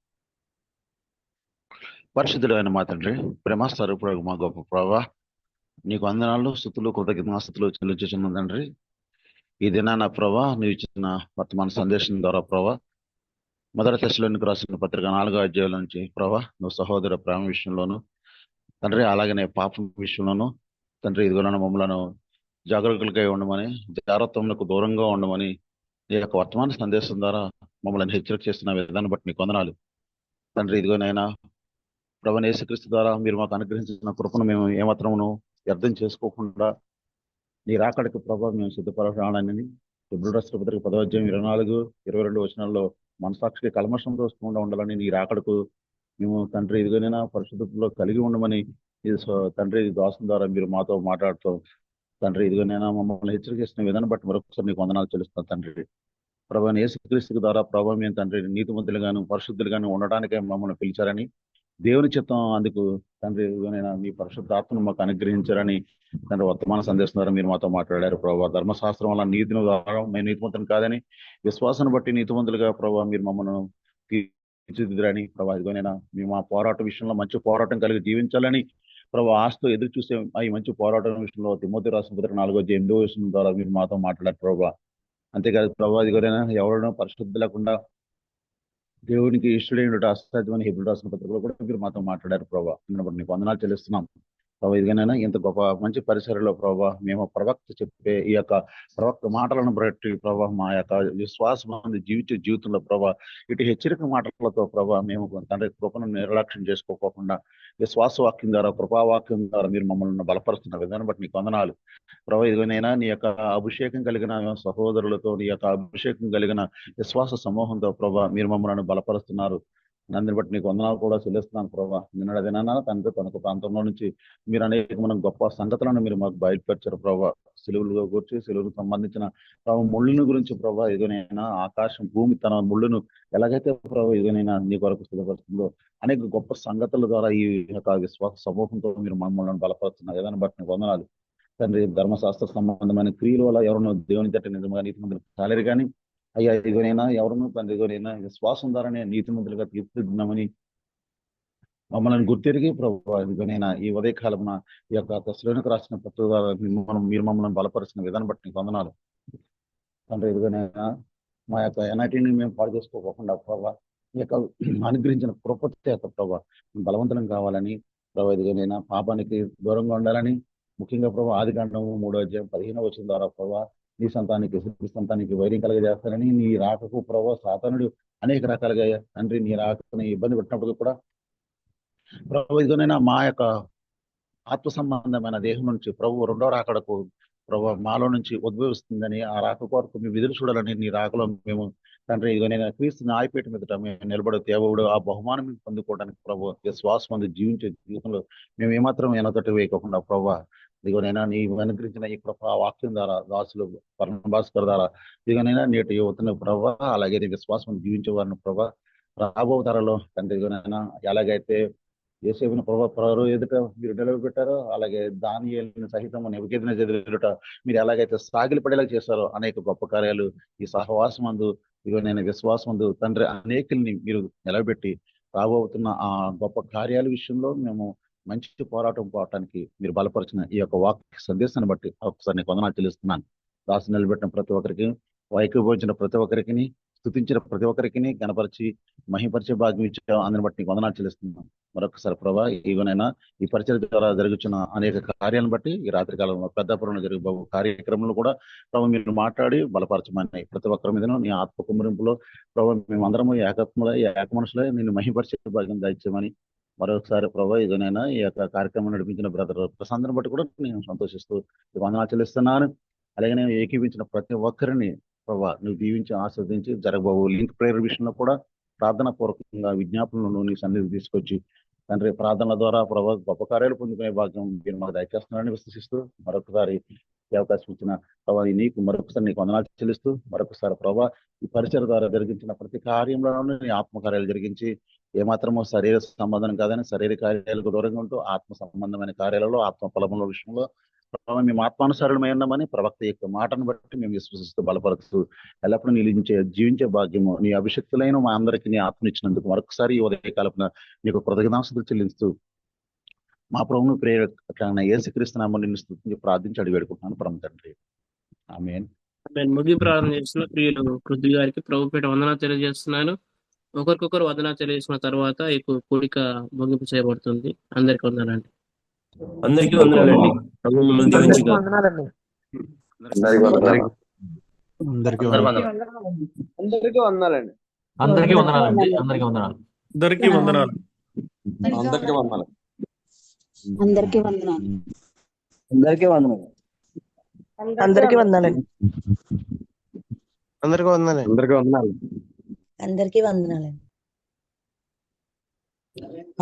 పరిశుద్ధుడైన మా తండ్రి, ప్రేమ స్వరూపుడు మా గొప్ప ప్రభా, నీకు వందనాలు, స్తుతులు, కృతజ్ఞతాస్తుతులు చెల్లించుచున్న తండ్రి. ఈ దినాన ప్రభా నువ్వు ఇచ్చిన వర్తమాన సందేశం ద్వారా ప్రభా, మొదటి దశలోనికి రాసిన పత్రిక 4వ అధ్యాయం నుంచి ప్రభా, నువ్వు సహోదర ప్రేమ విషయంలోను తండ్రి, అలాగనే పాపం విషయంలోను తండ్రి, ఇదిగోనైనా మమ్మలను జాగరూకులుగా ఉండమని, జాగ్రత్తలకు దూరంగా ఉండమని ఈ యొక్క వర్తమాన సందేశం ద్వారా మమ్మల్ని హెచ్చరిక చేస్తున్న విధానం బట్టి నీకు వందనాలు తండ్రి. ఇదిగోనైనా ప్రభు యేసుక్రీస్తు ద్వారా మీరు మాకు అనుగ్రహించిన కృపను మేము ఏమాత్రమును వ్యర్థం చేసుకోకుండా నీ రాకడికి ప్రభావ మేము సిద్ధపడాలని ఫిబ్రవరి 10వ అధ్యాయం 24, 22 వచనాల్లో మనసాక్షికి కల్మషం తోస్తూ ఉండాలని నీ రాకడకు మేము తండ్రి ఇదిగోనైనా పరిశుద్ధతలో కలిగి ఉండమని తండ్రి దాసం ద్వారా మీరు మాతో మాట్లాడుతూ తండ్రి ఇదిగోనైనా మమ్మల్ని హెచ్చరిస్తున్న విధానం బట్టి మరొకసారి నీకు వందనాలు చెల్లిస్తాను తండ్రి. ప్రభు యేసుక్రీస్తు ద్వారా ప్రభావ మేము తండ్రి నీతిమంతులుగాను పరిశుద్ధులుగాను ఉండటానికే మమ్మల్ని పిలిచారని, దేవుని చిత్తం అందుకు తండ్రి ఇదిగోనైనా మీ పరిశుద్ధాత్మను మాకు అనుగ్రహించారని తండ్రి వర్తమాన సందేశం ద్వారా మీరు మాతో మాట్లాడారు. ప్రభావ ధర్మశాస్త్రం వల్ల నీతిని ద్వారా మేము నీతిమంతులు కాదని, విశ్వాసాన్ని బట్టి నీతిమంతులుగా ప్రభావ మీరు మమ్మల్ని తీర్చిదిద్దురని ప్రభావ ఇదిగోనైనా మేము ఆ పోరాట విషయంలో మంచి పోరాటం కలిగి జీవించాలని ప్రభావ ఆశతో ఎదురు చూసే ఈ మంచి పోరాటం విషయంలో తిమోతి రాసిన పత్రిక 4వ అధ్యాయం 8వ వచనం ద్వారా మీరు మాతో మాట్లాడారు ప్రభావ. అంతేకాదు ప్రభావ ఇదిగోనైనా ఎవరైనా పరిశుద్ధి లేకుండా దేవునికి ఇష్టడైన అసాధ్యమని హెబ్రీ రాసిన పత్రికలో కూడా మీరు మాతో మాట్లాడారు ప్రభావ. నీకు వందనాలు చెల్లిస్తున్నాం ప్రభావ. ఇదిగైనా ఇంత గొప్ప మంచి పరిసరలో ప్రభావ మేము ప్రవక్త చెప్పే ఈ యొక్క ప్రవక్త మాటలను బట్టి ప్రభావ మా యొక్క విశ్వాసం జీవించే జీవితంలో ప్రభావ ఇటు హెచ్చరిక మాటలతో ప్రభావ మేము తండ్రి కృపను నిర్లక్ష్యం చేసుకోకుండా విశ్వాస వాక్యం ద్వారా కృపావాక్యం ద్వారా మీరు మమ్మల్ని బలపరుస్తున్న విధానం బట్టి నీకు వందనాలు ప్రభావ. ఇదిగైనా నీ యొక్క అభిషేకం కలిగిన సహోదరులతో నీ యొక్క అభిషేకం కలిగిన విశ్వాస సమూహంతో ప్రభావ మీరు మమ్మల్ని బలపరుస్తున్నారు. అందరిని బట్టి నీకు వందనాలు కూడా చెల్లిస్తున్నాను ప్రభావ. నిన్న దినాన తండ్రి తనకు ప్రాంతంలో నుంచి మీరు అనేకమైన గొప్ప సంగతులను మీరు మాకు బయటపరిచారు ప్రభావ. సెలవులుగా కూర్చి సెలవులకు సంబంధించిన ప్రభావ ముళ్ళుని గురించి ప్రభావ ఇదిగోనైనా ఆకాశం భూమి తన ముళ్ళును ఎలాగైతే ప్రభావ ఇదిగోనైనా నీ కొరకు సిద్ధపరుస్తుందో అనేక గొప్ప సంగతుల ద్వారా ఈ యొక్క విశ్వాస సమూహంతో మీరు మమ్మల్ని బలపరుస్తున్నారు. ఏదైనా బట్టి నీకు వందనాలు తండ్రి. ధర్మశాస్త్ర సంబంధమైన క్రియల వల్ల ఎవరినో దేవుని తట్టు నిజంగా నీతిమంతులు కాలేరు కానీ అయ్యా ఇదిగోనైనా ఎవరినో తండ్రి ఇదిగోనైనా విశ్వాసం ద్వారానే నీతిమంతులుగా తీర్చిదిద్దామని మమ్మల్ని గుర్తిరిగి ప్రభావ ఇదిగోనైనా ఈ ఉదయకాలమున ఈ యొక్క తెస్సలోనికైలకు రాసిన పత్రిక ద్వారా మీరు మమ్మల్ని బలపరిచిన విధానం బట్టి నీకు వందనాలు తండ్రి. ఇదిగోనైనా మా యొక్క ఎన్ఐటీని మేము పాడు చేసుకోకుండా ప్రభావ ఈ యొక్క అనుగ్రహించిన కృపచేత ప్రభావ బలవంతం కావాలని ప్రభావ ఇదిగోనైనా పాపానికి దూరంగా ఉండాలని ముఖ్యంగా ప్రభావ ఆదికాండము 3వ అధ్యాయం 15వ వచనం ద్వారా ప్రభావ నీ సంతానికి వైర్యం కలగజేస్తారని నీ రాకకు ప్రభావ సాతానుడు అనేక రకాలుగా తండ్రి నీ రాకని ఇబ్బంది పెట్టినప్పుడు కూడా ప్రభు ఇదిగోనైనా మా యొక్క ఆత్మ సంబంధమైన దేహం నుంచి ప్రభు రెండో రాకడకు ప్రభు మాలో నుంచి ఉద్భవిస్తుందని ఆ రాక కొరకు మేము ఎదురు చూడాలని నీ రాకలో మేము తండ్రి ఇదిగోనైనా క్రీస్తు న్యాయపీఠ మీదట మేము నిలబడే దేవుడు ఆ బహుమానం పొందుకోవడానికి ప్రభు విశ్వాసం జీవించే జీవితంలో మేము ఏమాత్రం వెనకటి వేయకుండా ప్రభు ఇదిగోనైనా నీ అనుగ్రహించిన ఈ కృప వాక్యం ద్వారా దాసులు భాస్కర్ ద్వారా ఇదిగోనైనా నేటి యువతను ప్రభావ అలాగే విశ్వాసం జీవించే వారిని ప్రభావ రాబో తరలో తండ్రి ఇదిగోనైనా ఎలాగైతే యేసేపును ప్రభావ ఎదుట మీరు నిలబెట్టారో అలాగే దానియేలును సహితం నెబుకద్నెజరు ఎదుట మీరు ఎలాగైతే సాగిలి పడేలా చేశారో అనేక గొప్ప కార్యాలు ఈ సహవాసం అందు ఇదిగోనైనా విశ్వాసం అందు తండ్రి అనేకుల్ని మీరు నిలబెట్టి రాబోతున్న ఆ గొప్ప కార్యాల విషయంలో మేము మంచి పోరాటం పోవటానికి మీరు బలపరిచిన ఈ యొక్క వాక్య సందేశాన్ని బట్టి ఒకసారి నీకు వందనాలు చెల్లిస్తున్నాను. దాసు నిలబెట్టిన ప్రతి ఒక్కరికి వైకీభవించిన ప్రతి ఒక్కరికి స్తుతించిన ప్రతి ఒక్కరికి గణపరిచి మహిపరిచే భాగ్యం ఇచ్చావు. అందుని బట్టి నీకు వందనాలు చెల్లిస్తున్నాం. మరొకసారి ప్రభా ఈవనైనా ఈ పరిచయం ద్వారా జరుగుతున్న అనేక కార్యాలను బట్టి ఈ రాత్రి కాలంలో పెద్దపురంలో జరిగే కార్యక్రమంలో కూడా ప్రభు మీరు మాట్లాడి బలపరచమని ప్రతి ఒక్కరి మీద నీ ఆత్మ కుమ్మరింపులో ప్రభు మేమందరము ఏక మనుషులే నిన్ను మహిపరిచే భాగ్యం దయచేయమని మరొకసారి ప్రభా ఇదనైనా ఈ యొక్క కార్యక్రమం నడిపించిన బ్రదర్ ప్రశాంత్ని బట్టి కూడా నేను సంతోషిస్తూ వందనాలు చెల్లిస్తున్నాను. అలాగే నేను ఏకీపించిన ప్రతి ఒక్కరిని ప్రభా నువ్వు దీవించి ఆస్వాదించి జరగబోవు లింక్ ప్రేయర్ విషయంలో కూడా ప్రార్థన పూర్వకంగా విజ్ఞాపనలను నీ సన్నిధి తీసుకొచ్చి తండ్రి ప్రార్థనల ద్వారా ప్రభా గొప్ప కార్యాలు పొందుకునే భాగ్యం మీరు మాకు దయచేస్తున్నారని విశ్వసిస్తూ మరొకసారి ఈ అవకాశం ఇచ్చిన ప్రభా నీకు మరొకసారి నీకు వందనాలు చెల్లిస్తూ మరొకసారి ప్రభా ఈ పరిచయం ద్వారా జరిగించిన ప్రతి కార్యంలోనూ నీ ఆత్మకార్యాలు జరిగించి ఏమాత్రమో శరీర సంబంధం కాదని శరీర కార్యాలకు దూరంగా ఉంటూ ఆత్మ సంబంధమైన కార్యాలలో ఆత్మ ఫలముల విషయంలో మేము ఆత్మానుసారమై ఉన్నామని ప్రవక్త యొక్క మాటను బట్టి మేము విశ్వసిస్తూ బలపరుస్తూ ఎల్లప్పుడూ జీవించే భాగ్యము నీ అభిషక్తులైన మా అందరికీ నీ ఆత్మనిచ్చినందుకు మరొకసారి ఈ ఉదయకాలపున నీకు కృతజ్ఞతాస్తుతులు చెల్లిస్తూ మా ప్రభువును ప్రేరణ యేసుక్రీస్తునామమున నిన్ను స్తుతించి ప్రార్థించి అడిగి వేడుకుంటున్నాను పరమ తండ్రి. ఆమేన్. ముగి ప్రార్థన చేస్తున్న ప్రియులు పృథ్వీ గారికి ప్రభుపేట వందనాలు తెలియజేస్తున్నాను. ఒకరికొకరు వందనాలు తెలియజేసిన తర్వాత ఈ కూడిక ముగింపు చేయబడుతుంది. అందరికీ వందనాలండి. అందరికీ వందనాలండి. ప్రభు మిమ్మల్ని దీవించుగాక. అందరికీ వందనాలండి. అందరికీ వందనాలండి. అందరికీ వందనాలు. అందరికీ వందనాలు. అందరికీ వందనాలు. అందరికీ వందనాలు. అందరికీ వందనాలు. అందరికీ వందనాలండి. అందరికీ వందనాలు. అందరికీ వందనాలు. అందరికీ వందనాలండి.